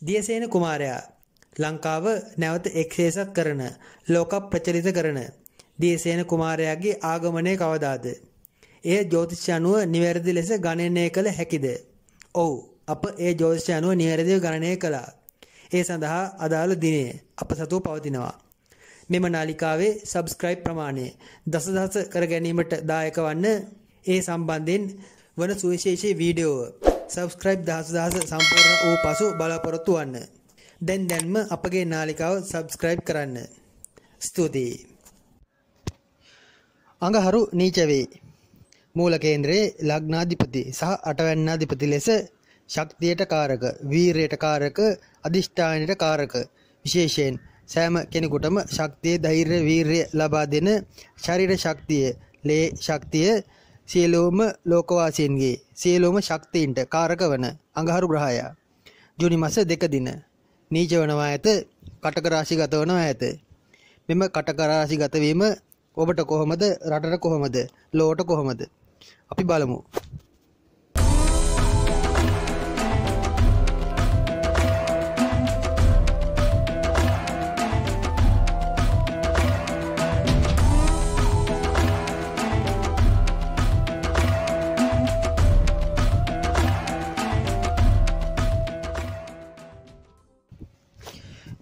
දියසේන කුමාරයා ලංකාව නැවත එක්සේසත් කරන ලෝක ප්‍රචලිත කරන දියසේන කුමාරයාගේ ආගමනය කවදාද? එය ජ්‍යොතිෂ අනුව නිවැරදි ලෙස ගණනය කළ හැකිද? ඔව්, අප ඒ ජ්‍යොතිෂ අනුව නිවැරදිව ගණනය කළා. ඒ සඳහා අදාළ දිනය අප සතුව පවතිනවා. මෙම නාලිකාවේ සබ්ස්ක්‍රයිබ් ප්‍රමාණය දසදහස කර ගැනීමට දායක වන්න ඒ සම්බන්ධයෙන් වන සුවිශේෂී වීඩියෝව සබ්ස්ක්‍රයිබ් දහස් සම්පූර්ණ වූ පසු බලාපොරොත්තු වන්න. දැන්ම අපගේ නාලිකාව සබ්ස්ක්‍රයිබ් කරන්න. ස්තුතියි. අඟහරු නීච වේ. මූල කේන්ද්‍රයේ ලග්නාධිපති සහ අටවැන්නාධිපති ලෙස ශක්තියට කාරක, වීරයට කාරක, අධිෂ්ඨානයට කාරක, විශේෂයෙන් සෑම කෙනෙකුටම ශක්තිය, ධෛර්ය, වීරිය ලබා දෙන ශරීර ශක්තිය, ලේ ශක්තිය සියලුම ලෝකවාසීන්ගේ සියලුම ශක්තියින්ට කාරක වන අඟහරු ග්‍රහයා ජූනි මාස 2 දින නීච වනවා ඇත, කටක රාශිගත වනවා ඇත. මෙම කටක රාශිගත වීම ඔබට කොහොමද, රටට කොහොමද, ලෝකට කොහොමද? අපි බලමු.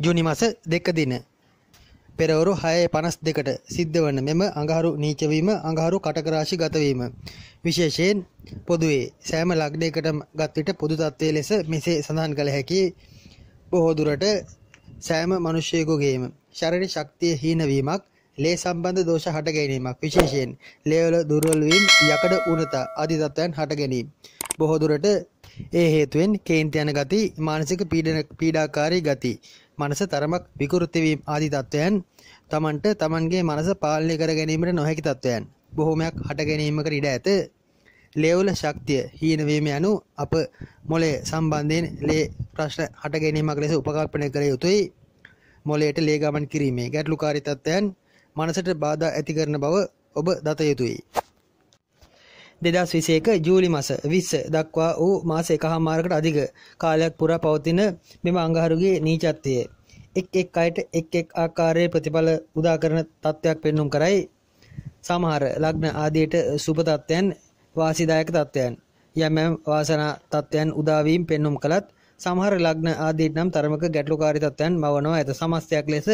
ජූනි මාස 2 දින පෙරවරු 6:52ට සිද්ධ වන මෙම අඟහරු නීච වීම, අඟහරු කටක රාශි ගත වීම විශේෂයෙන් පොදුවේ සෑම ලග්නයකටම ගත් විට පොදු තත්ත්වයේ ලෙස මෙසේ සඳහන් කළ හැකි. බොහෝ දුරට සෑම මිනිසෙකුගේම ශරීර ශක්තිය හීන වීමක්, ලේ සම්බන්ධ දෝෂ හට ගැනීමක්, විශේෂයෙන් ලේවල දුර්වල වීම, යකඩ උණත ආදී තත්ත්වයන් හට ගැනීම. බොහෝ දුරට ඒ හේතුවෙන් කේන්ති යන ගති, මානසික පීඩාකාරී ගති, මනස තරමක් විකෘති වීම ආදී තත්ත්වයන්, තමන්ට තමන්ගේ මනස පාලනය කර ගැනීමට නොහැකි තත්ත්වයන් බොහෝමයක් හට ගැනීමකට ඉඩ ඇත. ලේවල ශක්තිය හීන වීම යනු අප මොළය සම්බන්ධයෙන් ලේ ප්‍රශ්න හට ගැනීමක් ලෙස උපකල්පනය කළ යුතුයි. මොළයට ලේ ගමන් කිරීමේ ගැටලුකාරී තත්ත්වයන් මනසට බාධා ඇති කරන බව ඔබ දත යුතුයි. 2021 ජූලි මාස 20 දක්වා වූ මාස 1කමාරකට අධික කාලයක් පුරා පවතින මෙම අඟහරුගේ නීචත්වය එක් අයට එක් ආකාරයේ ප්‍රතිඵල උදා කරන තත්ත්වයක් පෙන්눔 කරයි. සමහර ලග්න ආදියට සුබ තත්ත්වයන්, වාසිදායක තත්ත්වයන්, යම් වාසනා තත්ත්වයන් උදා වීම පෙන්눔 කළත් සමහර ලග්න ආදියට නම් තරමක ගැටලුකාරී තත්ත්වයන් මවනවා ඇත. සමස්තයක් ලෙස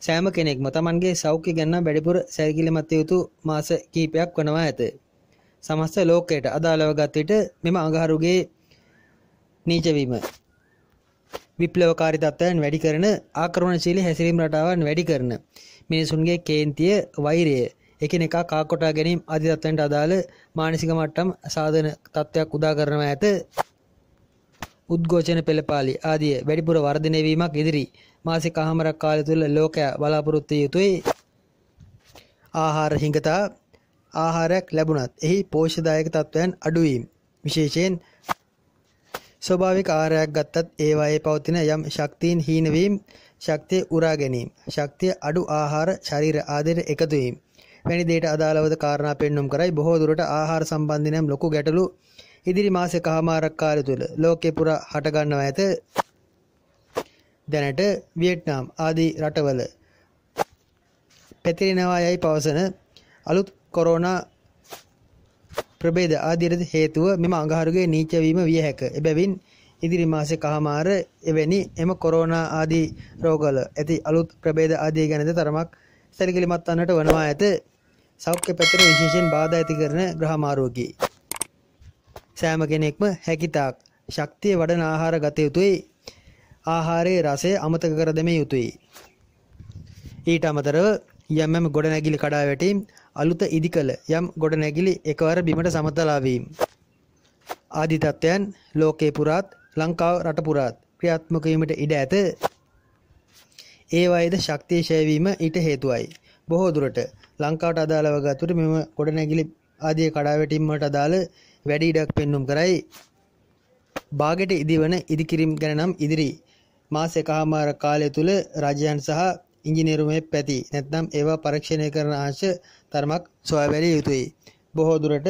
සෑම කෙනෙක්ම තමන්ගේ සෞඛ්‍ය ගැන වැඩිපුර සැලකිලිමත් යුතු මාස කිහිපයක් වනවා ඇත. සමස්ත ලෝකයට අදාළව ගත් විට මෙම අඟහරුගේ නීච වීම විප්ලවකාරී තත්ත්වයන් වැඩි කරන, ආක්‍රමණශීලී හැසිරීම් රටාවන් වැඩි කරන, මිනිසුන්ගේ කේන්තිය, වෛරය, එකිනෙකා කාකොටා ගැනීම ආදී තත්ත්වයන්ට අදාළ මානසික මට්ටම් සාධන තත්ත්වයක් උදා කරනවා ඇත. උද්ඝෝෂණ, පෙළපාලි ආදී වැඩිපුර වර්ධනය වීමක් ඉදිරි මාසිකහමාරක් කාලය තුළ ලෝකයා බලාපොරොත්තු යුතුයි. ආහාර හිඟතා ආහාරයක් ලැබුණත් එහි පෝෂ්‍යදායක තත්ත්වයන් අඩුවීම, විශේෂයෙන් ස්වභාවික ආහාරයක් ගත්තත් ඒවායේ පවතින යම් ශක්තියින් හීන වීම, ශක්තිය උරා ගැනීම, ශක්තිය අඩු ආහාර ශරීර ආදියට එකතු වීම වැනි දේට අදාළවද කාරණා පෙන්눔 කරයි. බොහෝ දුරට ආහාර සම්බන්ධයෙන් නම් ලොකු ගැටලු ඉදිරි මාසයකමාරක් කාලය තුළ ලෝකේ පුරා හට ගන්නවා ඇත. දැනට වියට්නාම් ආදී රටවල පැතිරෙනවා යයි පවසන අලුත් කොරෝනා ප්‍රභේද ආදියට හේතුව මෙම අඟහරුගේ නීච වීම විය හැක. එබැවින් ඉදිරි මාසයකමාර එවැනි එම කොරෝනා ආදී රෝගවල ඇති අලුත් ප්‍රභේද ආදී ගැනද තරමක් සැලකිලිමත් වන්නට වනවා ඇත. සෞඛ්‍ය පැත්තට විශේෂයෙන් බාධා ඇති කරන ග්‍රහ මාරුවකි. සෑම කෙනෙක්ම හැකිතාක් ශක්තිය වඩන ආහාර ගත යුතුයි. ආහාරයේ රසය අමතක කර දැමිය යුතුයි. ඊට අමතරව යම් ගොඩනැගිලි කඩා වැටීම්, අලුත ඉදිකල යම් ගොඩනැගිලි එකවර බිමට සමතලා වීම ආදී තත්ත්වයන් ලෝකේ පුරාත්, ලංකාව රට පුරාත් ක්‍රියාත්මක වීමට ඉඩ ඇත. ඒ වයිද ශක්තිය ඡය වීම ඊට හේතුවයි. බොහෝ දුරට ලංකාවට අදාළව ගතුට මෙම ගොඩනැගිලි ආදී කඩා වැටීම් වලට අදාළ වැඩි ඉඩක් පෙන්눔 කරයි. බාගෙට ඉදිවන ඉදිකිරීම් ගැන නම් ඉදිරි මාස එකහමාර කාලය තුල රජයන් සහ ඉංජිනේරුමේ පැති නැත්නම් ඒවා පරීක්ෂණය කරන ආශ තරමක් සොයා බැලිය යුතුයි. බොහෝ දුරට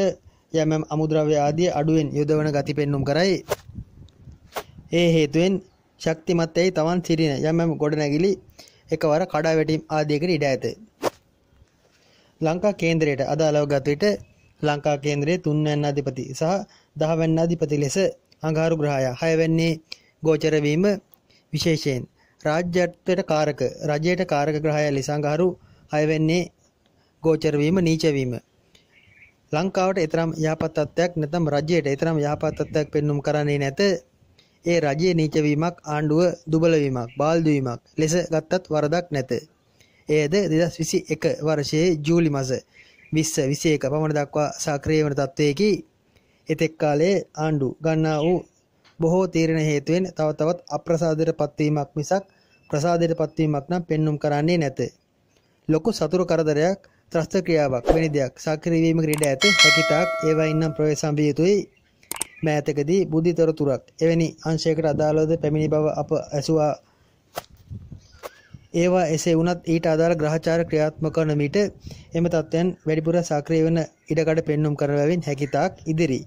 යම් අමුද්‍රව්‍ය ආදී අඩුවෙන් යොදවන ගති පෙන්눔 කරයි. ඒ හේතුවෙන් ශක්තිමත් ඇයි තවන් සිටින යම් ගොඩනැගිලි එකවර කඩා වැටීම් ආදියකට ඉඩ ඇත. ලංකා කේන්දරයට අදාළව ගත විට ලංකා කේන්දරයේ 3 වැනි අධිපති සහ 10 වැනි අධිපති ලෙස අඟහරු ග්‍රහය 6 වැන්නේ ගෝචර වීම විශේෂයෙන් රාජ්‍යත්වයට කාරක රජයට කාරක ග්‍රහය ලෙස අඟහරු 6 වැන්නේ ගෝචර වීම නීච වීම ලංකාවට ඊතරම් යහපත් තත්ත්වයක් නැත්නම් රජයට ඊතරම් යහපත් තත්ත්වයක් පෙන්눔 කරන්නේ නැත. ඒ රජයේ නීච වීමක් ආණ්ඩුව දුබල වීමක් බාල්දු වීමක් ලෙස ගත්තත් වරදක් නැත. එයද 2021 වර්ෂයේ ජූලි මාස 20-21 පමණ දක්වා සක්‍රිය වන තත්ත්වයේකි. එතෙක් කාලයේ ආණ්ඩු ගන්නා වූ බොහෝ තීරණ හේතුවෙන් තව තවත් අප්‍රසාදයට පත්වීමක් මිසක් ප්‍රසාදයට පත්වීමක් නම් පෙන්눔 කරන්නේ නැත. ලොකු සතුරු කරදරයක් ත්‍රස්ත ක්‍රියාවක් වෙනි දෙයක් සක්‍රිය වීමකට ඉඩ ඇත. හැකිතාක් ඒවයින් නම් ප්‍රවේශම් විය යුතුයි. මෑතකදී බුද්ධිතොරතුරක් එවැනි අංශයකට අදාළවද පැමිණි බව අප ඇසුවා. ඒවා එසේ වුණත් ඊට අදාළ ග්‍රහචාර ක්‍රියාත්මක වන විට එම තත්ත්වයන් වැඩිපුර සක්‍රිය වන ඉඩකඩ පෙන්눔 කරන බැවින් හැකිතාක් ඉදිරි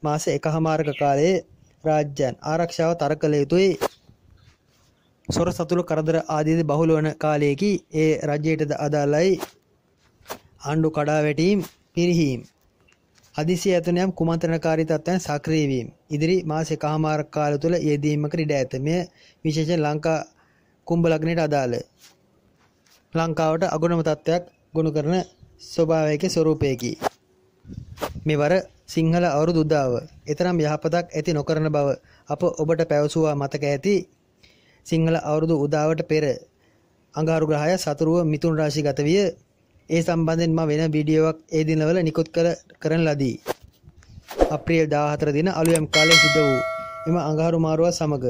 මාස 1මාරක කාලයේ රාජ්‍යයන් ආරක්ෂාව තර කළ යුතුයි. සොර සතුරු කරදර ආදීද බහුල වන කාලයේකි. ඒ රජයටද අදාළයි. ආණ්ඩු කඩා වැටීම් පිරිහීම් හදිසිය ඇතුළු යම් කුමන්ත්‍රණකාරී තත්ත්වයන් සක්‍රිය වීම ඉදිරි මාස 1මාරක කාලය තුළ යෙදීමකට ඉඩ ඇත. මෙය විශේෂයෙන් ලංකා කුම්භ ලග්නයට අදාළ ලංකාවට අගුණම තත්ත්වයක් ගොනු කරන ස්වභාවික ස්වරූපයකි. මෙවර සිංහල අවුරුදු උදාව එතරම් යහපතක් ඇති නොකරන බව අප ඔබට පැවසුවා මතක ඇති. සිංහල අවුරුදු උදාවට පෙර අඟහරු ග්‍රහය සතුරුව මිථුන රාශිගත විය. ඒ සම්බන්ධයෙන් මම වෙන වීඩියෝවක් ඒ දිනවල නිකුත් කරන ලදී. අප්‍රේල් 14 දින අලුයම් කාලයේ සිදු වූ එම අඟහරු මාරුව සමග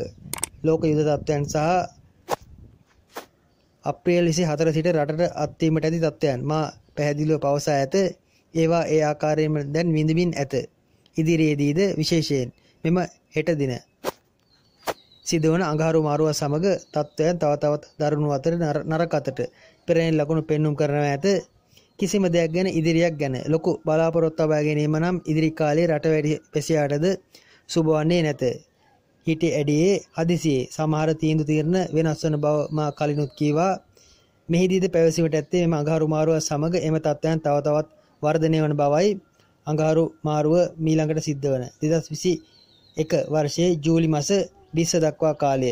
ලෝක යුද තත්ත්වයන් සහ අප්‍රේල් 24 සිට රටට අත්වීමට ඇති තත්ත්වයන් මා පැහැදිලිව පවසා ඇත. ඒවා ඒ ආකාරයෙන්ම දැන් විඳින්මින් ඇත. ඉදිරියේදීද විශේෂයෙන් මෙම හෙට දින සිදුවන අඟහරු මාරුව සමග තත්ත්වයන් තව තවත් දරුණු අතර නරක අතට පෙරෙන ලකුණු පෙන්눔 කරනවා ඇත. කිසිම දෙයක් ගැන ඉදිරියක් ගැන ලොකු බලාපොරොත්තු තබා ගැනීම නම් ඉදිරි කාලයේ රට වැඩි පැසියාටද සුබ වන්නේ නැත. හිටි ඇඩියේ හදිසියේ සමහර තීන්දුව తీරන වෙනස් වන බව මා කලිනුත් කීවා. මෙහිදීද පැවසීමට ඇත්තේ මෙම අඟහරු මාරුව සමග එම තත්ත්වයන් තව තවත් වර්ධනය වන බවයි. අඟහරු මාරුව මීළඟට සිද්ධ වන 2021 වර්ෂයේ ජූලි මාස 20 දක්වා කාලය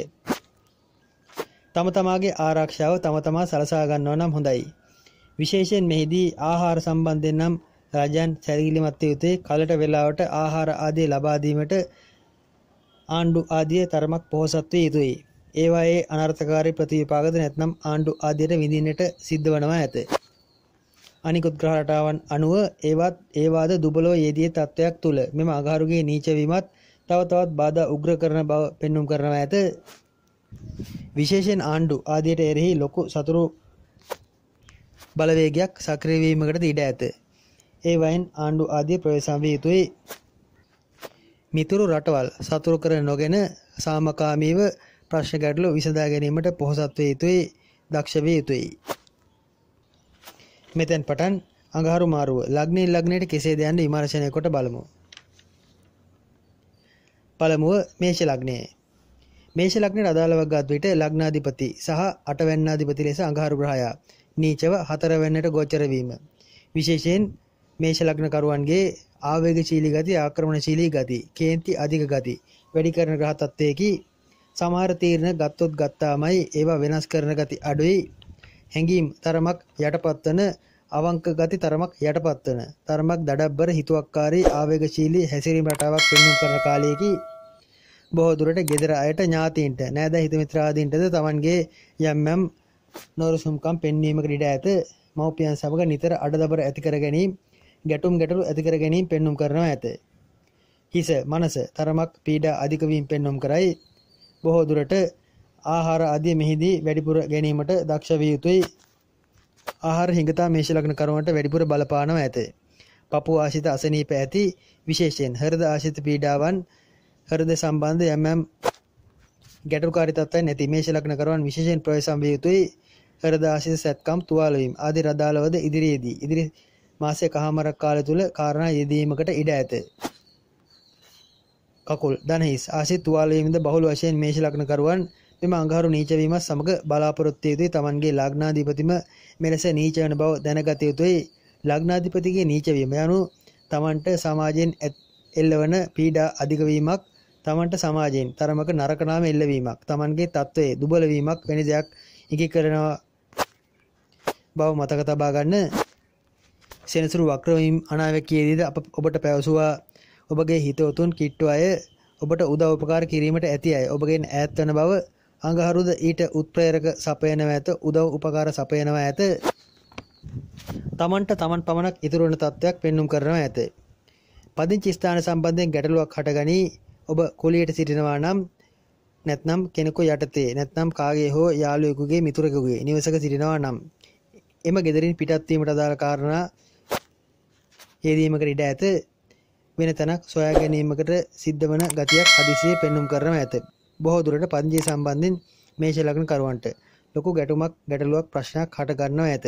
තම තමාගේ ආරක්ෂාව තම තමා සලසා ගන්නවා නම් හොඳයි. විශේෂයෙන් මෙහිදී ආහාර සම්බන්ධයෙන් නම් රජයන් සැලකිලිමත් විය යුතුයි. කලට වේලාවට ආහාර ආදී ලබා දීමට ආණ්ඩු ආදී තරමක් පොහොසත් විය යුතුයි. ඒවායේ අනර්ථකාරී ප්‍රතිවිපාකද නැත්නම් ආණ්ඩු ආදියට විඳින්නට සිද්ධ වනවා ඇත. අනිකුත් ග්‍රහ රටාවන් අනුව ඒවාද දුබලව යෙදී තත්ත්වයක් තුල මෙම අඟහරුගේ නීච වීමත් තව තවත් බාධා උග්‍ර කරන බව පෙන්눔 කරනවා ඇත. විශේෂයෙන් ආණ්ඩු ආදියට එරෙහි ලොකු සතුරු බලවේගයක් සක්‍රිය වීමකට ඉඩ ඇත. ඒ වයින් ආණ්ඩු ආදිය ප්‍රවේශම් විය යුතුයි. මිතුරු රටවල් සතුරු කර නොගෙන සාමකාමීව ප්‍රශ්න ගැටළු විසඳා ගැනීමට පොහොසත් විය යුතුයි. දක්ෂ විය යුතුයි. මෙතෙන් පටන් අඟහරු මාරුව ලග්නයට කෙසේද යන්න විමර්ශනය කොට බලමු. පළමුව මේෂ ලග්නය. මේෂ ලග්නයට අදාළව ගත් විට ලග්නාධිපති සහ අටවැන්නාධිපති ලෙස අඟහරු ග්‍රහය නීචව 4 වෙනිට ගෝචර වීම. විශේෂයෙන් මේෂ ලග්නකරුවන්ගේ ආවේගශීලී ගති, ආක්‍රමණශීලී ගති, කේන්ති අධික ගති වැඩි කරන ග්‍රහ තත්ත්වයේකි. සමහර තීරණ ගත්තොත් ගත්තාමයි ඒවා වෙනස් කරන ගති අඩුයි. හැඟීම් තරමක් යටපත් වන, අවංක ගති තරමක් යටපත් වන, තරමක් දඩබ්බර හිතුවක්කාරී ආවේගශීලී හැසිරීම රටාවක් පෙන්වු කරන කාලයේකි. බොහෝ දුරට ගෙදර අයට, ඥාතීන්ට, නෑදෑ හිත මිත්‍රාදීන්ටද තමන්ගේ යම් නොරසුම්කම් පෙන්වීමකට ඉඩ ඇත. මව්පියන් සමග නිතර අඩදබර ඇති කර ගැනීම, ගැටලු ඇති කර ගැනීම පෙන්වුම් කරනවා ඇත. හිස, මනස තරමක් පීඩා අධික වීම පෙන්වුම් කරයි. බොහෝ දුරට ආහාර ආදී මෙහිදී වැඩිපුර ගැනීමට දක්ෂ විය යුතුයි. ආහාර හිඟතා මේෂ ලග්න කරුවන්ට වැඩිපුර බලපානවා ඇත. පපුව ආශ්‍රිත අසනීප ඇති, විශේෂයෙන් හෘද ආශ්‍රිත පීඩාවන්, හෘද සම්බන්ධ යම් ගැටලුකාරී තත්ත්වයන් නැති මේෂ ලග්න කරුවන් විශේෂයෙන් ප්‍රවේශම් විය යුතුයි. හෘද ආශ්‍රිත සැත්කම්, තුවාල වීම ආදී රදාලවද ඉදිරි මාසයේ කහමරක් කාලය තුල කාරණා යෙදීමකට ඉඩ ඇත. කකුල්, දණහිස් ආශ්‍රිත තුවාල වීමද බහුල වශයෙන් මේෂ ලග්න කරුවන් මෙම අඟහරු නීච වීමත් සමග බලාපොරොත්තු යුතුයි තමන්ගේ ලග්නාධිපතිම මෙලෙස නීච වන බව දැනගත යුතුයි. ලග්නාධිපතිගේ නීච වීම යනු තමන්ට සමාජයෙන් එල්ලවන පීඩා අධික වීමක්, තමන්ට සමාජයෙන් තරමක නරක නාම එල්ලවීමක්, තමන්ගේ තත්වයේ දුබල වීමක් වැනි දෙයක් ඉඟි කරනවා බව මතක තබා ගන්න. සෙනසුරු වක්‍ර වීම අනාවැකියේදීද අප ඔබට පැවසුවා. ඔබගේ හිතවතුන් කිට්ටු අය ඔබට උදව් උපකාර කිරීමට ඇති අය ඔබගෙන් ඈත් වන බව, අඟහරුද ඊට උත්ප්‍රේරක සපයනවා ඇත, උදව් උපකාර සපයනවා ඇත. තමන්ට තමන් පමණක් ඉතුරු වන තත්ත්වයක් පෙන්눔 කරනවා ඇත. පදිංචි ස්ථාන සම්බන්ධයෙන් ගැටලුවක් හටගනී. ඔබ කුලියට සිටිනවා නම්, නැත්නම් කෙනෙකු යටතේ, නැත්නම් කාගේ හෝ යාළුවෙකුගේ මිතුරෙකුගේ නිවසක සිටිනවා නම් එම ගෙදරින් පිටත් වීමට අදාළ කාරණා යෙදීමකට ඉඩ ඇත. වෙන තැනක් සොයා ගැනීමකට සිද්ධ වන ගතියක් හදිසියේ පෙන්눔 කරනවා ඇත. බොහෝ දුරට පදිංචි සම්බන්ධයෙන් මේෂ ලග්න කරුවන්ට ලොකු ගැටලුවක් ප්‍රශ්නයක් හට ගන්නවා ඇත.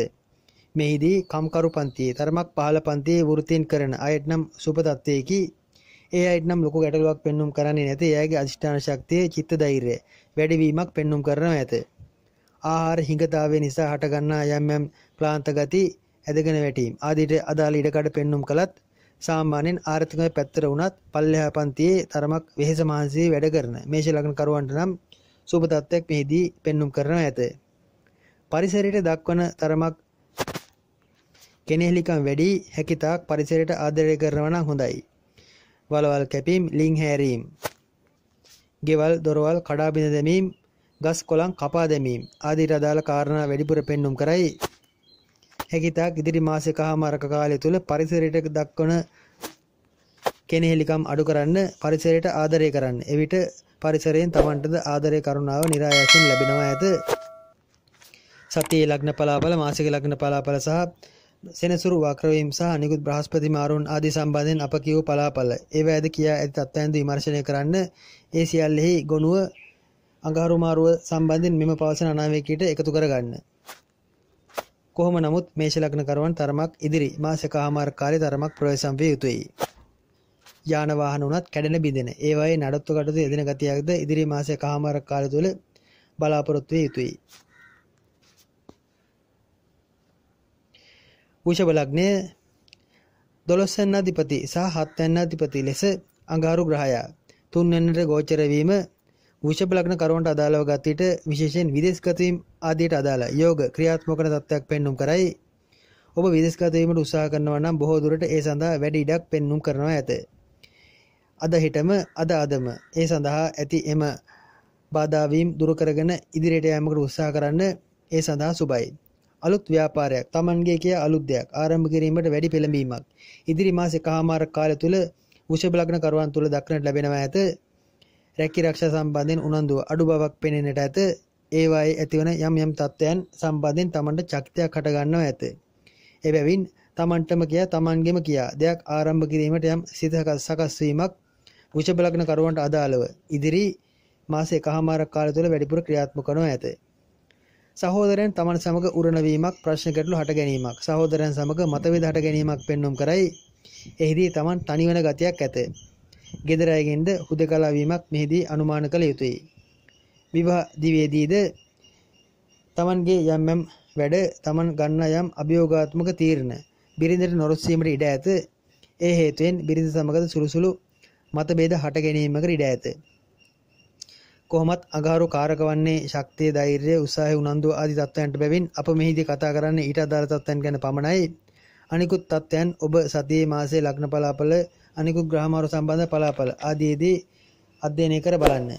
මෙහිදී කම්කරු පන්තියේ තරමක් පහළ පන්තියේ වෘත්තීන් කරන අයට නම් සුබ තත්ත්වයේකි. ඒ අයට නම් ලොකු ගැටලුවක් පෙන්눔 කරන්නේ නැත. එයාගේ අධිෂ්ඨාන ශක්තිය, චිත්ත ධෛර්යය වැඩිවීමක් පෙන්눔 කරනවා ඇත. ආහාර හිඟතාවය නිසා හටගන්නා යම් ක්ලාන්ත ගති, ඇදගෙන වැටීම් ආදීට අදාළ ඉඩකඩ පෙන්눔 කළත් සාමාන්‍යයෙන් ආර්ථිකමය පැත්තට වුණත් පල්ලෙහා පන්තියේ තරමක් වෙහෙස මහන්සි වැඩ කරන මේෂ ලග්න කරුවන්ට නම් සුබ තත්ත්වයක් මෙහිදී පෙන්눔 කරනවා ඇත. පරිසරයට දක්වන තරමක් කෙනෙහිලිකම් වැඩි, හැකිතාක් පරිසරයට ආදරය කරනවා නම් හොඳයි. වලවල් කැපීම්, ලිං හැරීම්, ගෙවල් දොරවල් කඩා බිඳ දැමීම්, ගස් කොළන් කපා දැමීම් ආදීට අදාළ කාරණා වැඩිපුර පෙන්눔 කරයි. හැකිතාක් ඉදිරි මාසිකමාරක කාලය තුල පරිසරයට දක්වන කෙනෙහිලිකම් අඩු කරන්න, පරිසරයට ආදරය කරන්න. එවිට පරිසරයෙන් තමන්ටද ආදරය කරුණාව නිරායාසයෙන් ලැබෙනවා ඇත. සතියේ ලග්න පලාඵල, මාසික ලග්න පලාඵල සහ සෙනසුරු වක්‍ර වීම සහ අනිකුත් බ්‍රහස්පති මාරුන් ආදී සම්බන්ධයෙන් අප කියූ පලාඵල ඒවැද කියා ඇති තත්ත්වයන්ද විමර්ශනය කරන්න. ඒ සියල්ලෙහි ගොනුව අඟහරු මාරුව සම්බන්ධයෙන් මෙම පවසන අනාවැකියට එකතු කරගන්න. කොහොම නමුත් මේෂ ලග්න කරුවන් තරමක් ඉදිරි මාසිකමාර කාලේ තරමක් ප්‍රවේශම් විය යුතුයි. යාන වාහන උනත් කැඩෙන බිඳෙන ඒවායේ නඩත්තු කටයුතු යෙදෙන ගතියක්ද ඉදිරි මාසිකමාර කාලය තුල බලාපොරොත්තු විය යුතුයි. වෘෂභ ලග්නය 12 වෙනි අධිපති සහ 7 වෙනි අධිපති ලෙස අඟහරු ග්‍රහයා 3 වෙනිට ගෝචර වීම වෘෂභ ලග්න කරුවන්ට අදාළව ගත විට විශේෂයෙන් විදේශගත වීම ආදියට අදාළ යෝග ක්‍රියාත්මක වන තත්ත්වයක් පෙන්눔 කරයි. ඔබ විදේශගත වීමට උත්සාහ කරනවා නම් බොහෝ දුරට ඒ සඳහා වැඩි ඉඩක් පෙන්눔 කරනවා ඇත. අද හිටම අදම ඒ සඳහා ඇති එම බාධා වීම දුරු කරගෙන ඉදිරියට යාමකට උත්සාහ කරන්න. ඒ සඳහා සුබයි. අලුත් ව්‍යාපාරයක්, Tamanගේ කියා අලුත් දෙයක් ආරම්භ කිරීමට වැඩි පෙළඹීමක් ඉදිරි මාසිකමාර කාලය තුල වෘෂභ ලග්න කරුවන් තුල දක්නට ලැබෙනවා ඇත. රැකී ආරක්ෂා සම්බන්ධයෙන් උනන්දුව අඩු බවක් පෙනෙන්නට ඇත. ඒවායේ ඇතිවන යම් තත්ත්වයන් සම්බන්ධයෙන් Tamanට ශක්තියක් හට ගන්නවා ඇත. එබැවින් Tamanටම කියා Tamanගෙම කියා දෙයක් ආරම්භ කිරීමට යම් සිත සකස් වීමක් වෘෂභ ලග්න කරුවන්ට අදාළව ඉදිරි මාසිකමාර කාලය තුල වැඩිපුර ක්‍රියාත්මක කරනවා ඇත. සහෝදරයන් තමන් සමග උරණ වීමක්, ප්‍රශ්න ගැටලු හට ගැනීමක්, සහෝදරයන් සමග මතභේද හට ගැනීමක් පෙන්눔 කරයි. එහිදී තමන් තනිවන ගතියක් ඇත. ගෙදර අයගෙන්ද හුදකලා වීමක් මෙහිදී අනුමාන කළ යුතුය. විවාහ දිවියේදීද තමන්ගේ යම් වැඩ, තමන් ගන්න යම් අභියෝගාත්මක තීරණ බිරිඳට නොරොස්සීමට ඉඩ ඇත. ඒ හේතුවෙන් බිරිඳ සමගද සුළුසුළු මතභේද හට ගැනීමකට ඉඩ ඇත. කොහොමත් අඟහරු කාරක වන්නේ ශක්තිය, ධෛර්යය, උත්සාහය, උනන්දුව ආදී තත්ත්වයන්ට බැවින් අප මෙහිදී කතා කරන්නේ ඊට අදාළ තත්ත්වයන් ගැන පමණයි. අනිකුත් තත්ත්වයන් ඔබ සතියේ මාසයේ ලග්න පලාඵල, අනිකුත් ග්‍රහමාරු සම්බන්ධ පලාඵල ආදීදී අධ්‍යයනය කර බලන්න.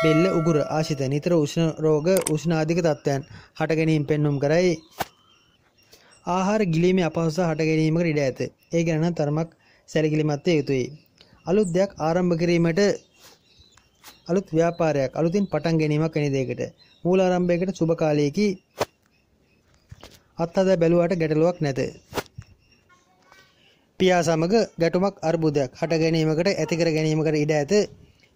බෙල්ල උගුර ආශිත නිතර උෂ්ණ රෝග, උෂ්ණ ආදික තත්ත්වයන් හට ගැනීම පෙන්눔 කරයි. ආහාර ගිලීමේ අපහසුතාව හට ගැනීමකට ඉඩ ඇත. ඒ ගැන නම් තරමක් සැලකිලිමත් විය යුතුයි. අලුත් දෙයක් ආරම්භ කිරීමට, අලුත් ව්‍යාපාරයක් අලුතින් පටන් ගැනීමක් වැනි දෙයකට මූලාරම්භයකට සුබ කාලයේකී අත්හදා බැලුවාට ගැටලුවක් නැත. පියා සමග ගැටුමක්, අර්බුදයක් හට ගැනීමකට, ඇති කර ගැනීමකට ඉඩ ඇත.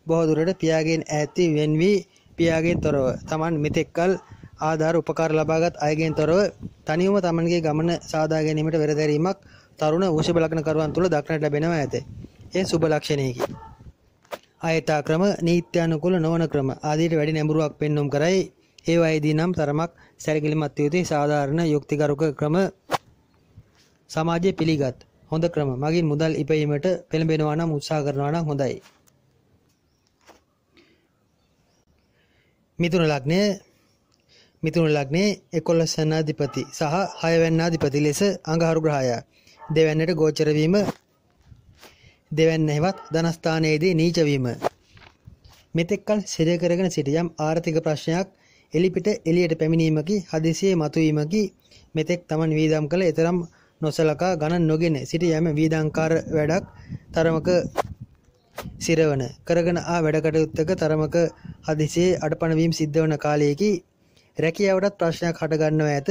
බොහෝ දුරට පියාගෙන් ඈත් වී වෙන් වී පියාගෙන් තොරව Taman මෙතෙක්කල් ආධාර උපකාර ලබාගත් අයගෙන් තොරව තනියම Tamanගේ ගමන සාදා ගැනීමට වෙරදැරීමක් තරුණ වෘෂභ ලග්න කරුවන් තුල දක්නට ලැබෙනවා ඇත. ඒ සුබ ලක්ෂණයකි. ආයතා ක්‍රම, නීත්‍යානුකූල නොවන ක්‍රම ආදීට වැඩි නැඹුරුවක් පෙන්눔 කරයි. ඒවායිදී නම් තරමක් සැලකිලිමත් විය යුතුයි. සාධාරණ යුක්තිගරුක ක්‍රම සමාජයේ පිළිගත් හොඳ ක්‍රම මගින් මුදල් ඉපයීමට පෙළඹෙනවා නම් උත්සාහ කරනවා නම් හොඳයි. මිථුන ලග්නයේ 11 වෙනිදාධිපති සහ 6 වෙනිදාධිපති ලෙස අඟහරු ග්‍රහය දෙවැන්නට ගෝචර වීම දෙවැන්න හෙවත් ධනස්ථානයේදී නීච වීම මෙතෙක්කල් සිර කරගෙන සිටි යම් ආර්ථික ප්‍රශ්නයක් එළියට පැමිණීමකි හදිසියේ මතුවීමකි මෙතෙක් තමන් වීදම් කළ එතරම් නොසලකා ගණන් නොගෙන සිටි යම් වීදංකාර වැඩක් තරමක සිරවන කරගෙන ආ වැඩ කටයුත්තක තරමක හදිසියේ අඩපණ වීම සිද්ධ වන කාලයේදී රැකියාවටත් ප්‍රශ්නයක් හට ගන්නවා ඇත.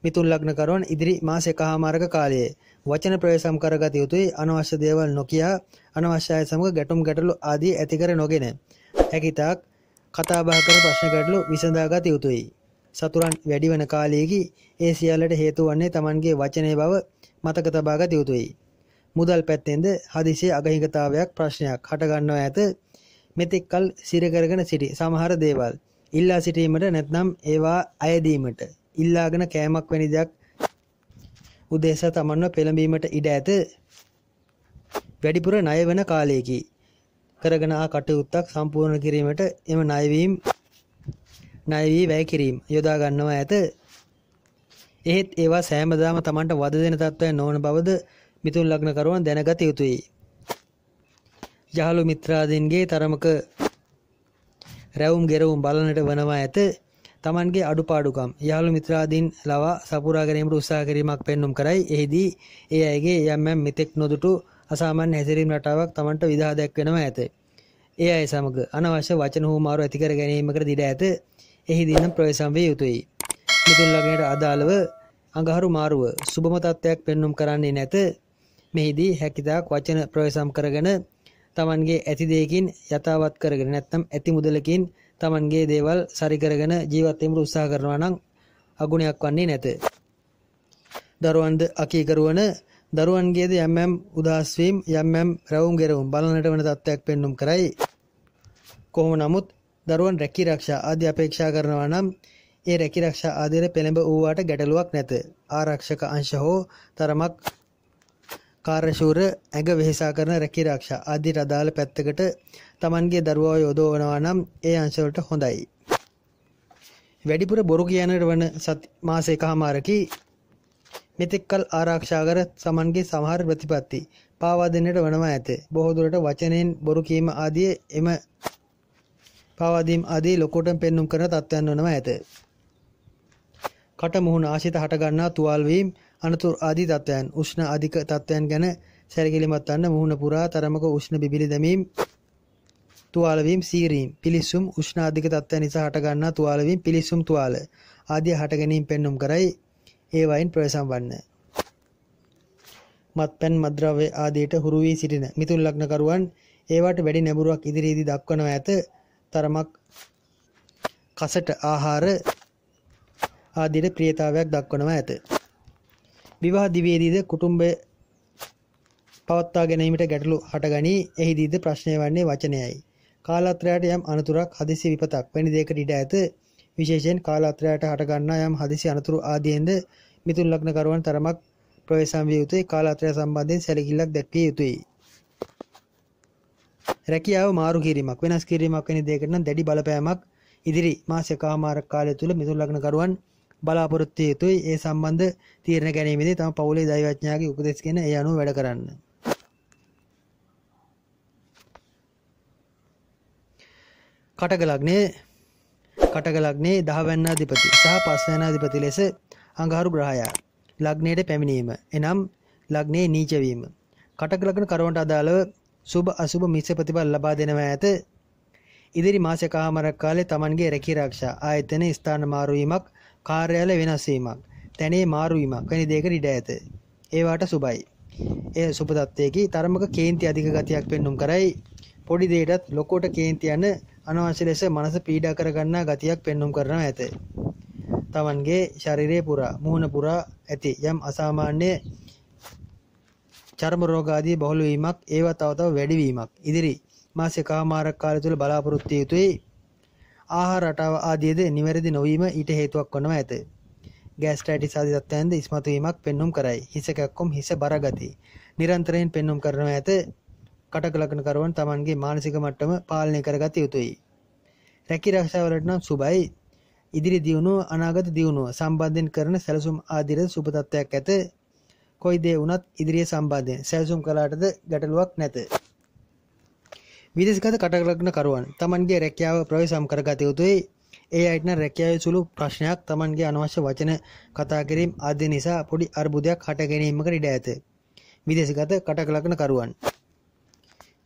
මිථුන ලග්න කරුවන් ඉදිරි මාස එකහමාරක කාලයේ වචන ප්‍රවේශම් කරගත යුතුයි. අනවශ්‍ය දේවල් නොකියා අනවශ්‍ය අය සමග ගැටුම් ගැටලු ආදී ඇති කර නොගෙන හැකිතාක් කතා බහ කර ප්‍රශ්න ගැටලු විසඳාගත යුතුයි. සතුරන් වැඩි වන කාලයේදී ඒ සියල්ලට හේතු වන්නේ Tamanගේ වචනේ බව මතක තබාගත යුතුයි. මුදල් පැත්තෙන්ද හදිසියේ අගහිඟතාවයක් ප්‍රශ්නයක් හට ගන්නවා ඇත. මෙතෙක්කල් සිර කරගෙන සිටි සමහර දේවල් ඉල්ලා සිටීමට නැත්නම් ඒවා අයදීමට ඉල්ලාගෙන කෑමක් වැනි දෙයක් උදෙසා තමන්ව පෙළඹීමට ඉඩ ඇත. වැඩිපුර ණය වෙන කාලයේදී කරගෙන ආ කටයුත්තක් සම්පූර්ණ කිරීමට එම ණය වී වැය කිරීම යොදා ගන්නවා ඇත. එහෙත් ඒවා සෑමදාම තමන්ට වද දෙන තත්ත්වයක් නොවන බවද මිථුන ලග්න කරුවන් දැනගත යුතුයි. යහළු මිත්‍රාදීන්ගේ තරමක රැවුම් ගෙරවුම් බලනට වනවා ඇත. තමන්ගේ අඩුපාඩුකම් යහළු මිත්‍රාදීන් ලවා සපුරා ගැනීමට උත්සාහ කිරීමක් පෙන්눔 කරයි. එහිදී ඒ අයගේ යම් මෙතෙක් නොදුටු අසාමාන්‍ය හැසිරීම් රටාවක් තමන්ට විදහා දැක්වෙනවා ඇත. ඒ අය සමග අනවශ්‍ය වචන හුවමාරු ඇති කර ගැනීමකට ඉඩ ඇත. එහිදී නම් ප්‍රවේශම් විය යුතුයි. මිථුන ලග්නයට අදාළව අඟහරු මාරුව සුබම තත්ත්වයක් පෙන්눔 කරන්නේ නැත. මෙහිදී හැකිතාක් වචන ප්‍රවේශම් කරගෙන තමන්ගේ ඇති දෙයකින් යථාවත් කරගෙන නැත්නම් ඇති මුදලකින් තමන්ගේ දේවල් සරි කරගෙන ජීවත් වෙන්න උත්සාහ කරනවා නම් අගුණයක් වන්නේ නැත. දරුවන්ද අකීකරුවන දරුවන්ගේද යම් උදාස් වීම යම් රැවුම් ගෙරවුම් බලනට වන තත්ත්වයක් පෙන්눔 කරයි. කොහොම නමුත් දරුවන් රැකී ආරක්ෂා ආදී අපේක්ෂා කරනවා නම් ඒ රැකී ආරක්ෂා ආදියට පෙළඹ වූවාට ගැටලුවක් නැත. ආරක්ෂක අංශ හෝ තරමක් කාර්යශූර ඇඟ වෙහෙසා කරන රැකී ආරක්ෂා ආදියට අදාළ පැත්තකට තමන්ගේ දරුවව යොදවනවා නම් ඒ අංශවලට හොඳයි. වැඩිපුර බොරු කියනට වන මාස එකමාරකී මෙතෙක්කල් ආරක්ෂා කර තමන්ගේ සමහර ප්‍රතිපත්ති පාවා දෙන්නට වනවා ඇත. බොහෝ දුරට වචනෙන් බොරු කීම ආදී එම පාවාදීම් ආදී ලොකුටම පෙන්눔 කරන තත්ත්වයන් වනවා ඇත. කට මුහුණ ආශිත හට ගන්නා තුවාල වීම අනතුරු ආදී තත්ත්වයන් උෂ්ණ අධික තත්ත්වයන් ගැන සැලකිලිමත් වන්න මුහුණ පුරා තරමක උෂ්ණ බිබිලි දැමීම තුවාල වීම සීරීම් පිලිස්සුම් උෂ්ණ අධික තත්ත්වයන් නිසා හට ගන්නා තුවාල වීම පිලිස්සුම් තුවාල ආදී හට ගැනීම පෙන්눔 කරයි. ඒ වයින් ප්‍රවේශම් වන්න. මත්පැන් මද්ද්‍රව්‍ය ආදීට හුරු වී සිටින මිථුන ලග්න කරුවන් ඒවට වැඩි නැඹුරුවක් ඉදිරියේදී දක්වනවා ඇත. තරමක් කසට ආහාර ආදීට ප්‍රියතාවයක් දක්වනවා ඇත. විවාහ දිවියේදීද කුටුම්බය පවත්වා ගැනීමට ගැටලු හටගනී. එහිදීද ප්‍රශ්නය වන්නේ වචනයයි. කාලත්‍රයට යම් අනතුරක් හදිසි විපතක් වැනි දෙයකට ඉඩ ඇත. විශේෂයෙන් කාලත්‍රයට හටගන්නා යම් හදිසි අනතුරු ආදීන්ද මිථුන ලග්න කරුවන් තරමක් ප්‍රවේශම් විය යුතුයි. කාලත්‍රය සම්බන්ධයෙන් සැලකිල්ලක් දැක්විය යුතුයි. රැකියාව මාරු කිරීමක් වෙනස් කිරීමක් වැනි දෙයකට නම් දැඩි බලපෑමක් ඉදිරි මාස එකමාරක කාලය තුල මිථුන ලග්න කරුවන් බලාපොරොත්තු යුතුයි. ඒ සම්බන්ධ තීරණ ගැනීමේදී තම පවුලේ දෛවඥයාගේ උපදෙස්ගෙන ඒ අනුව වැඩ කරන්න. කටක ලග්නයේ 10 වෙනිදාධිපති සහ 5 වෙනිදාධිපති ලෙස අඟහරු ග්‍රහය ලග්නයට පැමිණීම එනම් ලග්නයේ නීච වීම කටක ලග්න කරුවන්ට අදාළව සුභ අසුභ මිශ්‍ර ප්‍රතිඵල ලබා දෙනවා ඇත. ඉදිරි මාස එකමාරක කාලේ තමන්ගේ රැකී ආරක්ෂා ආයතන ස්ථාන මාරු වීමක් කාර්යාලය වෙනස් වීමක් තැනේ මාරු වීමක් වැනි දෙයකට ඉඩ ඇත. ඒවාට සුභයි. ඒ සුභ තත්ත්වයේදී තරමක කේන්ති අධික ගතියක් පෙන්눔 කරයි. පොඩි දෙයකටත් ලොකුට කේන්ති යන අනවශ්‍ය ලෙස මනස පීඩා කර ගන්නා ගතියක් පෙන්눔 කරනවා ඇත. තමන්ගේ ශරීරයේ පුරා මුහුණ පුරා ඇති යම් අසාමාන්‍ය චර්ම රෝග ආදී බහුල වීමක් ඒවා තව වැඩි වීමක් ඉදිරි මාස එකමාරක් කාලය තුළ බලාපොරොත්තු විය යුතුයි. ආහාර රටාව ආදියද නිවැරදි නොවීම ඊට හේතුවක් වනවා ඇත. ගෑස්ට්‍රයිටිස් ආදී තත්ත්වයන්ද ඉස්මතු වීමක් පෙන්눔 කරයි. හිස කැක්කුම් හිස බර ගති නිරන්තරයෙන් පෙන්눔 කරනවා ඇත. කටක ලග්නකරුවන් Tamanගේ මානසික මට්ටම පාලනය කරගත යුතුයි. රැකී ආරක්ෂාවලට නම් සුබයි. ඉදිරි දියුණුව අනාගත දියුණුව සම්බන්ධයෙන් කරන සැලසුම් ආදියට සුබ තත්ත්වයක් ඇත. කොයි දේ වුණත් ඉදිරිය සම්බන්ධයෙන් සැලසුම් කළාටද ගැටලුවක් නැත. විදේශගත කටක ලග්නකරුවන් Tamanගේ රැකියාව ප්‍රවේශම් කරගත යුතුයි. ඒ අයට නම් රැකියාවේ සුළු ප්‍රශ්නයක් Tamanගේ අනවශ්‍ය වචන කතා කිරීම ආදී නිසා පොඩි අර්බුදයක් හට ගැනීමකට ඉඩ ඇත. විදේශගත කටක ලග්නකරුවන්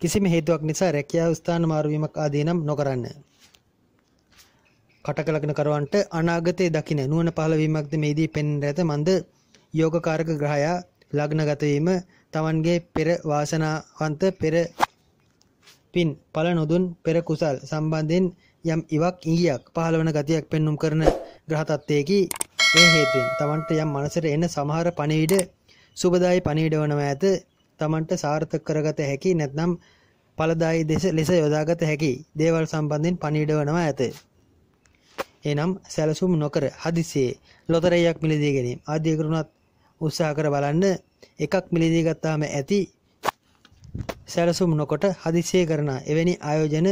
කිසිම හේතුවක් නිසා රැකියාව ස්ථාන මාරු වීමක් ආදී නම් නොකරන්න. කටක ලග්නකරුවන්ට අනාගතයේ දකින නුවණ පහළ වීමක්ද මේදී පෙන්වන ඇත. මන්ද යෝගකාරක ග්‍රහයා ලග්නගත වීම Tamanගේ පෙර වාසනාවන්ත පෙර පින් ඵල නොදුන් පෙර කුසල් සම්බන්ධයෙන් යම් ඉවක් ඊයක් පහළවන ගතියක් පෙන්눔 කරන ග්‍රහ තත්ත්වයේකි. ඒ හේතුවෙන් Tamanට යම් මනසට එන සමහර පණිවිඩ සුබදායි පණිවිඩ වනවා ඇත. Tamanට සාර්ථක කරගත හැකි නැත්නම් ඵලදායි ලෙස යොදාගත හැකි දේවල් සම්බන්ධයෙන් පණිවිඩ වනවා ඇත. එනම් සැලසුම් නොකර හදිසියේ ලොතරැයියක් මිලදී ගැනීම ආදී කරුණත් උත්සාහ කර බලන්න. එකක් මිලදී ගත්තාම ඇති සැලසුම් නොකොට හදිසියේ කරන එවැනි ආයෝජන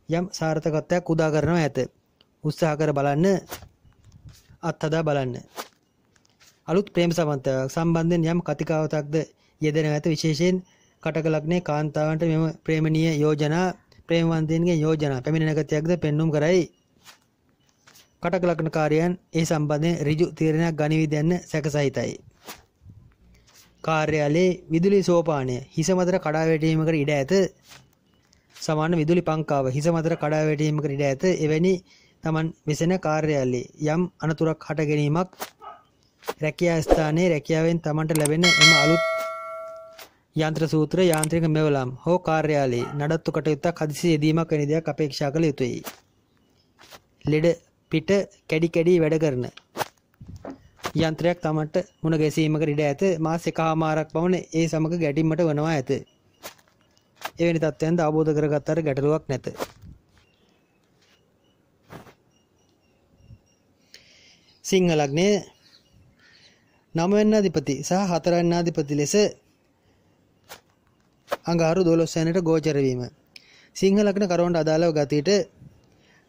යම් සාර්ථකත්වයක් උදා කරනවා ඇත. උත්සාහ කර බලන්න. අත්හදා බලන්න. අලුත් ප්‍රේම සම්බන්ධයක් සම්බන්ධයෙන් යම් කතිකාවතක්ද යෙදෙන ඇත. විශේෂයෙන් කටක ලග්නයේ කාන්තාවන්ට මෙම ප්‍රේමණීය යෝජනා ප්‍රේමවන්තයන්ගේ යෝජනා පැමිණෙන ගතියක්ද පෙන්눔 කරයි. කටක ලග්නකාරයන් ඒ සම්බන්ධයෙන් ඍජු තීරණයක් ගනිවි දැන්න සැකසහිතයි. කාර්යාලයේ විදුලි සෝපානය හිස මතට කඩා වැටීමකට ඉඩ ඇත. සමාන විදුලි පංකාව හිස මතට කඩා වැටීමකට ඉඩ ඇත. එවැනි Taman වෙසෙන කාර්යාලයේ යම් අනතුරක් හට ගැනීමක් රැකියා ස්ථානයේ රැකියාවෙන් Tamanට ලැබෙන එම අලුත් යන්ත්‍ර සූත්‍ර යාන්ත්‍රික මෙවලම් හෝ කාර්යාලයේ නඩත්තු කටයුත්තක් හදිසි යෙදීමක් වැනි දෙයක් අපේක්ෂා කළ යුතුයි. ලෙඩ පිට කැඩි කැඩි වැඩ කරන යන්ත්‍රයක් Tamanට මුණ ගැසීමකට ඉඩ ඇත. මාස එකමාරක් පමණ ඒ සමග ගැටීමට වනවා ඇත. එවැනි තත්ත්වයන්ද අවබෝධ කරගත්තාට ගැටලුවක් නැත. සිංහ ලග්නයේ 9 වෙනි අධිපති සහ 4 වෙනි අධිපති ලෙස අඟහරු 12 වෙනිට ගෝචර වීම සිංහ ලග්න කරවන්ට අදාළව ගතියට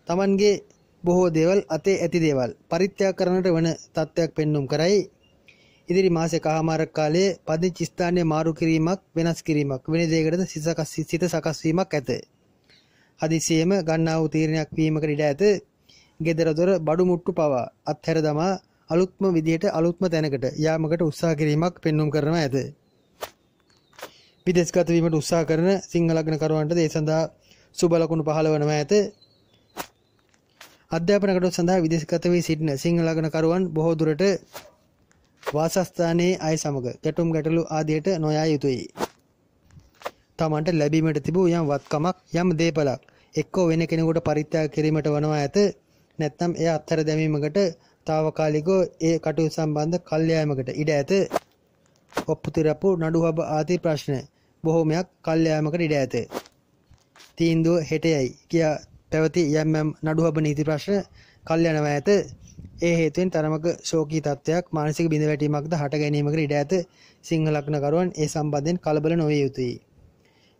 Tamanගේ බොහෝ දේවල් අතේ ඇති දේවල් පරිත්‍යාග කරන්නට වන තත්ත්වයක් පෙන්눔 කරයි. ඉදිරි මාස එකමාරක් කාලයේ පදිංචි ස්ථානයේ මාරු කිරීමක් වෙනස් කිරීමක් වෙන දෙයකටද සිත සකස් වීමක් ඇත. හදිසියෙම ගන්නා වූ තීරණයක් වීමකට ඉඩ ඇත. ගෙදර දොර බඩු මුට්ටු පවා අත්හැර දමා අලුත්ම විදියට අලුත්ම තැනකට යාමකට උත්සාහ කිරීමක් පෙන්눔 කරනවා ඇත. විදේශගත වීමට උත්සාහ කරන සිංහ ලග්න කරුවන්ට ඒ සඳහා සුබ ලකුණු පහළ වනවා ඇත. අධ්‍යාපන කටයුතු සඳහා විදේශගත වී සිටින සිංහ ලග්න කරුවන් බොහෝ දුරට වාසස්ථානයේ අය සමග ගැටුම් ගැටලු ආදියට නොයා යුතුයි. Tamanට ලැබීමට තිබූ යම් වත්කමක් යම් දේපලක් එක්කෝ වෙන කෙනෙකුට පරිත්‍යාග කිරීමට වනවා ඇත. නැත්නම් එය අත්හැර දැමීමකට తాවකාලිකව ඒ කටයුතු සම්බන්ධ කල්යාමකට ඉඩ ඇත. ඔප්පුතිරප්පු නඩුහබ ආදී ප්‍රශ්න බොහෝමයක් කල්යාමකට ඉඩ ඇත. තීන්දුව හෙටයයි කියා පැවති යම් නඩුහබ නීති ප්‍රශ්න කල්යනවා ඇත. ඒ හේතුවෙන් තරමක ශෝකී තත්ත්වයක් මානසික බිඳවැටීමක්ද හට ගැනීමකට ඉඩ ඇත. සිංහ ලග්න කරුවන් ඒ සම්බන්ධයෙන් කලබල නොවිය යුතුයි.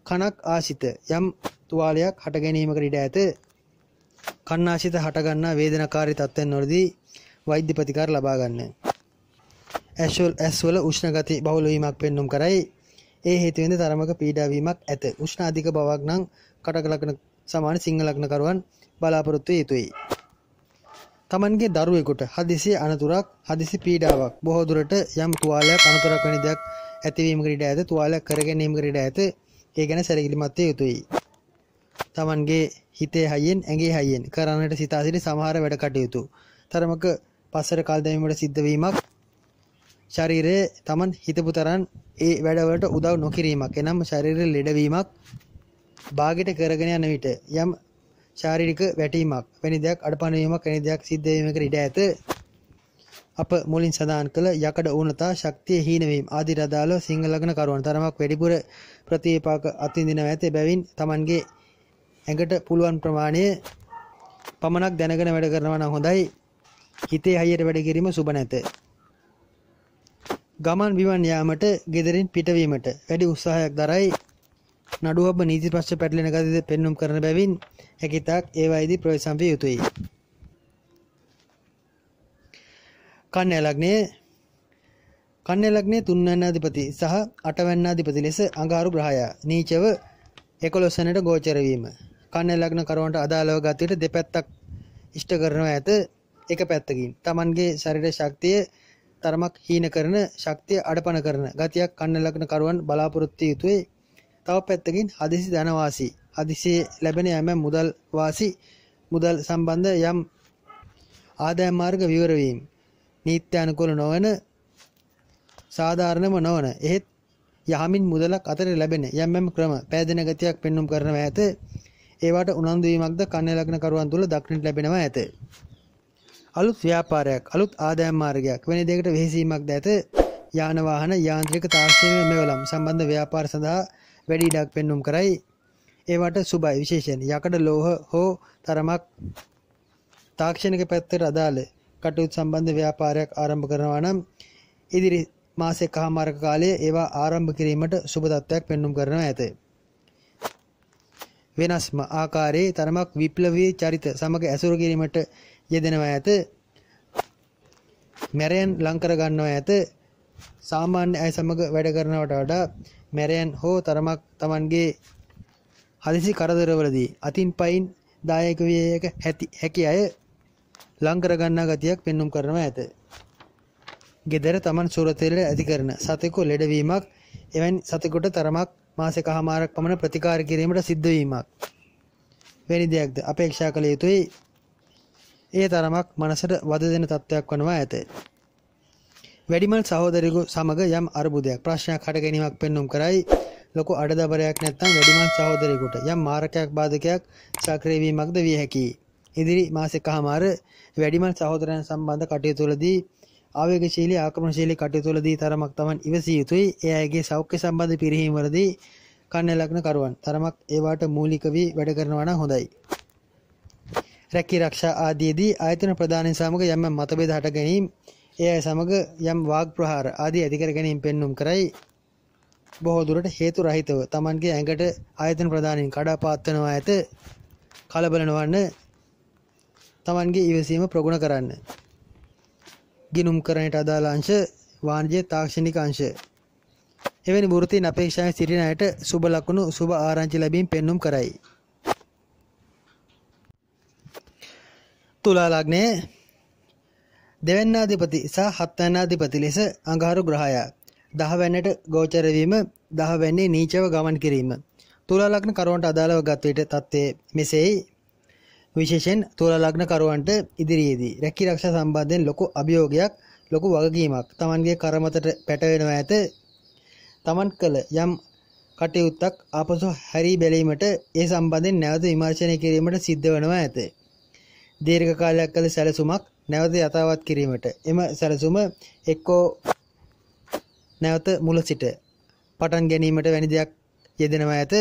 කනක් ආශිත යම් තුවාලයක් හට ගැනීමකට ඉඩ ඇත. කන් ආශිත හටගන්නා වේදනාකාරී තත්ත්වයන් වලදී වෛද්‍ය ප්‍රතිකාර ලබා ගන්න. ඇස්වල උෂ්ණ ගති බහුල වීමක් පෙන්눔 කරයි. ඒ හේතුවෙන්ද තරමක පීඩා වීමක් ඇත. උෂ්ණ අධික බවක් නම් කටක ලග්න සමාන සිංහ ලග්න කරුවන් බලාපොරොත්තු විය යුතුයි. Tamanගේ දරුවෙකුට හදිසි අනතුරක් හදිසි පීඩාවක් බොහෝ දුරට යම් තුවාලයක් අනතුරක් වැනි දෙයක් ඇතිවීමකට ඉඩ ඇත. තුවාලයක් කරගැනීමකට ඉඩ ඇත. ඒ ගැන සැලකිලිමත් විය යුතුයි. Tamanගේ හිතේ හයියෙන් ඇඟේ හයියෙන් කරන්නට සිතා සිටි සමහර වැඩ කටයුතු තරමක පස්සට කල් දැමීමට සිද්ධ වීමක් ශරීරයේ Taman හිතපු තරම් ඒ වැඩවලට උදව් නොකිරීමක් එනම් ශරීරයේ ලෙඩවීමක් භාගයට කරගෙන යන විට යම් ශාරීරික වැටීමක් වැනි දෙයක් අඩපණ වීමක් වැනි දෙයක් සිද්ධ වීමකට ඉඩ ඇත. අප මුලින් සඳහන් කළ යකඩ ඌනතා ශක්තිය හීන වීම ආදී අදාළව සිංහ ලග්න කරුවන් තරමක් වැඩිපුර ප්‍රතිපාක අත්විඳිනවා ඇත. බැවින් Tamanගේ ඇඟට පුළුවන් ප්‍රමාණය පමණක් දැනගෙන වැඩ කරනවා නම් හොඳයි. හිතේ හයියට වැඩ කිරීම සුබ නැත. ගමන් බිමන් යාමට ගෙදරින් පිටවීමට වැඩි උත්සාහයක් දරයි. නඩුවබ්බ නීති ප්‍රශ්න පැටලෙන ගතිද පෙන්눔 කරන බැවින් හැකිතාක් ඒවායිදී ප්‍රවේශම් විය යුතුයි. කන්‍යා ලග්නයේ 3 වැන්නාධිපති සහ 8 වැන්නාධිපති ලෙස අඟහරු ග්‍රහයා නීචව 11 වෙනිට ගෝචර වීම. කන්‍යා ලග්න කරවන්ට අදාළව ගත විට දෙපැත්තක් ඉෂ්ට කරනවා ඇත. එක පැත්තකින් Tamanගේ ශරීර ශක්තිය තරමක් හීන කරන ශක්තිය අඩපණ කරන ගතියක් කන්‍යා ලග්න කරවන් බලාපොරොත්තු යුතුයි. තව පැත්තකින් හදිසි ධනවාසී හදිසියේ ලැබෙන යම් මුදල් වාසි මුදල් සම්බන්ධ යම් ආදායම් මාර්ග විවර වීම නීත්‍යානුකූල නොවන සාධාරණම නොවන එහෙත් යහමින් මුදලක් අතර ලැබෙන යම් ක්‍රම පෑදෙන ගතියක් පෙන්눔 කරනවා ඇත. ඒවට උනන්දු වීමක්ද කන්‍යා ලග්න කරුවන් තුල දක්නට ලැබෙනවා ඇත. අලුත් ව්‍යාපාරයක් අලුත් ආදායම් මාර්ගයක් වෙන දෙයකට වෙහෙසීමක්ද ඇත. යාන වාහන යාන්ත්‍රික තාක්ෂණික මෙවලම් සම්බන්ධ ව්‍යාපාර සඳහා වැඩි ඉඩක් පෙන්눔 කරයි. ඒවට සුබයි විශේෂයෙන් යකඩ ලෝහ හෝ තරමක් තාක්ෂණික පැත්තට අදාළ කටයුතු සම්බන්ධ ව්‍යාපාරයක් ආරම්භ කරනවා නම් ඉදිරි මාසෙකමාරක කාලයේ ඒවා ආරම්භ කිරීමට සුබ තත්ත්වයක් පෙන්눔 කරනවා ඇත. වෙනස්ම ආකාරයේ තරමක් විප්ලවීය චරිත සමග ඇසුරු කිරීමට යෙදෙනවා ඇත. මැරයන් ලං කර ගන්නවා ඇත. සාමාන්‍ය අය සමග වැඩ කරනවට වඩා මැරයන් හෝ තරමක් Tamanගේ හදිසි කරදරවලදී අතින් පයින් දායක විය හැකි අය ලං කර ගන්නා ගතියක් පෙන්눔 කරනවා ඇත. ගෙදර Taman සුරතෙල්ල ඇති කරන සතෙකු ලෙඩවීමක් එවැනි සතෙකුට තරමක් මාසෙකමාරක් පමණ ප්‍රතිකාර කිරීමට සිද්ධ වීමක් වැනි දෙයක්ද අපේක්ෂා කළ යුතුයි. ඒ තරමක් මනසට වද දෙන තත්ත්වයක් වනවා ඇත. වැඩිමල් සහෝදරයෙකු සමග යම් අරුබුදයක් ප්‍රශ්නයක් හට ගැනීමක් පෙන්눔 කරයි. ලොකු අඩදබරයක් නැත්නම් වැඩිමල් සහෝදරයෙකුට යම් මාරකයක් බාධකයක් සක්‍රිය වීමක්ද විය හැකියි. ඉදිරි මාසෙකමාර වැඩිමල් සහෝදරයන් සම්බන්ධ කටයුතු වලදී ආවේගශීලී ආක්‍රමණශීලී කටයුතු වලදී තරමක් Taman ඉවසිය යුතුයි. ඒ අයගේ සෞඛ්‍ය සම්බන්ධ පිරිහීම් වලදී කන්‍යා ලග්න කරුවන් තරමක් ඒවාට මූලික වී වැඩ කරනවා නම් හොඳයි. රැකී ආරක්ෂා ආදීදී ආයතන ප්‍රධානීන් සමග යම් මතභේද හට ගැනීම ඒ අය සමග යම් වාග් ප්‍රහාර ආදී ඇති කර ගැනීම පෙන්눔 කරයි. බොහෝ දුරට හේතු රහිතව Tamanගේ ඇඟට ආයතන ප්‍රධානීන් කඩාපාත් වෙනවා ඇත. කලබල නොවන්න Tamanගේ ඉවසීම ප්‍රගුණ කරන්න. ගිනුම් කරන්නට අදාළ අංශ වාණිජ්‍ය තාක්ෂණික අංශ එවැනි වෘත්තීන් අපේක්ෂාවෙන් සිටින අයට සුබ ලකුණු සුබ ආරංචි ලැබීම පෙන්눔 කරයි. තුලා ලග්නයේ දෙවැන්නාධිපති සහ හත්වැන්නාධිපති ලෙස අඟහරු ග්‍රහයා 10 වැන්නට ගෝචර වීම 10 වැන්නේ නීචව ගමන් කිරීම. තුලා ලග්න කරුවන්ට අදාළව ගත විට තත්ත්වයේ මෙසේයි. විශේෂයෙන් තුලා ලග්න කරුවන්ට ඉදිරියේදී රැකී ආරක්ෂා සම්බන්ධයෙන් ලොකු අභියෝගයක් ලොකු වගකීමක් Tamanගේ කරමතට පැටවෙනවා ඇත. Taman කළ යම් කටයුත්තක් ආපසු හැරී බැලීමට ඒ සම්බන්ධයෙන් නැවත විමර්ශනය කිරීමට සිද්ධ වෙනවා ඇත. දීර්ඝ කාලයක් කළ සැලසුමක් නැවත යථාවත් කිරීමට එම සැලසුම එක්කෝ නැවත මුල සිට පටන් ගැනීමට වැනි දෙයක් යෙදෙනවා ඇත.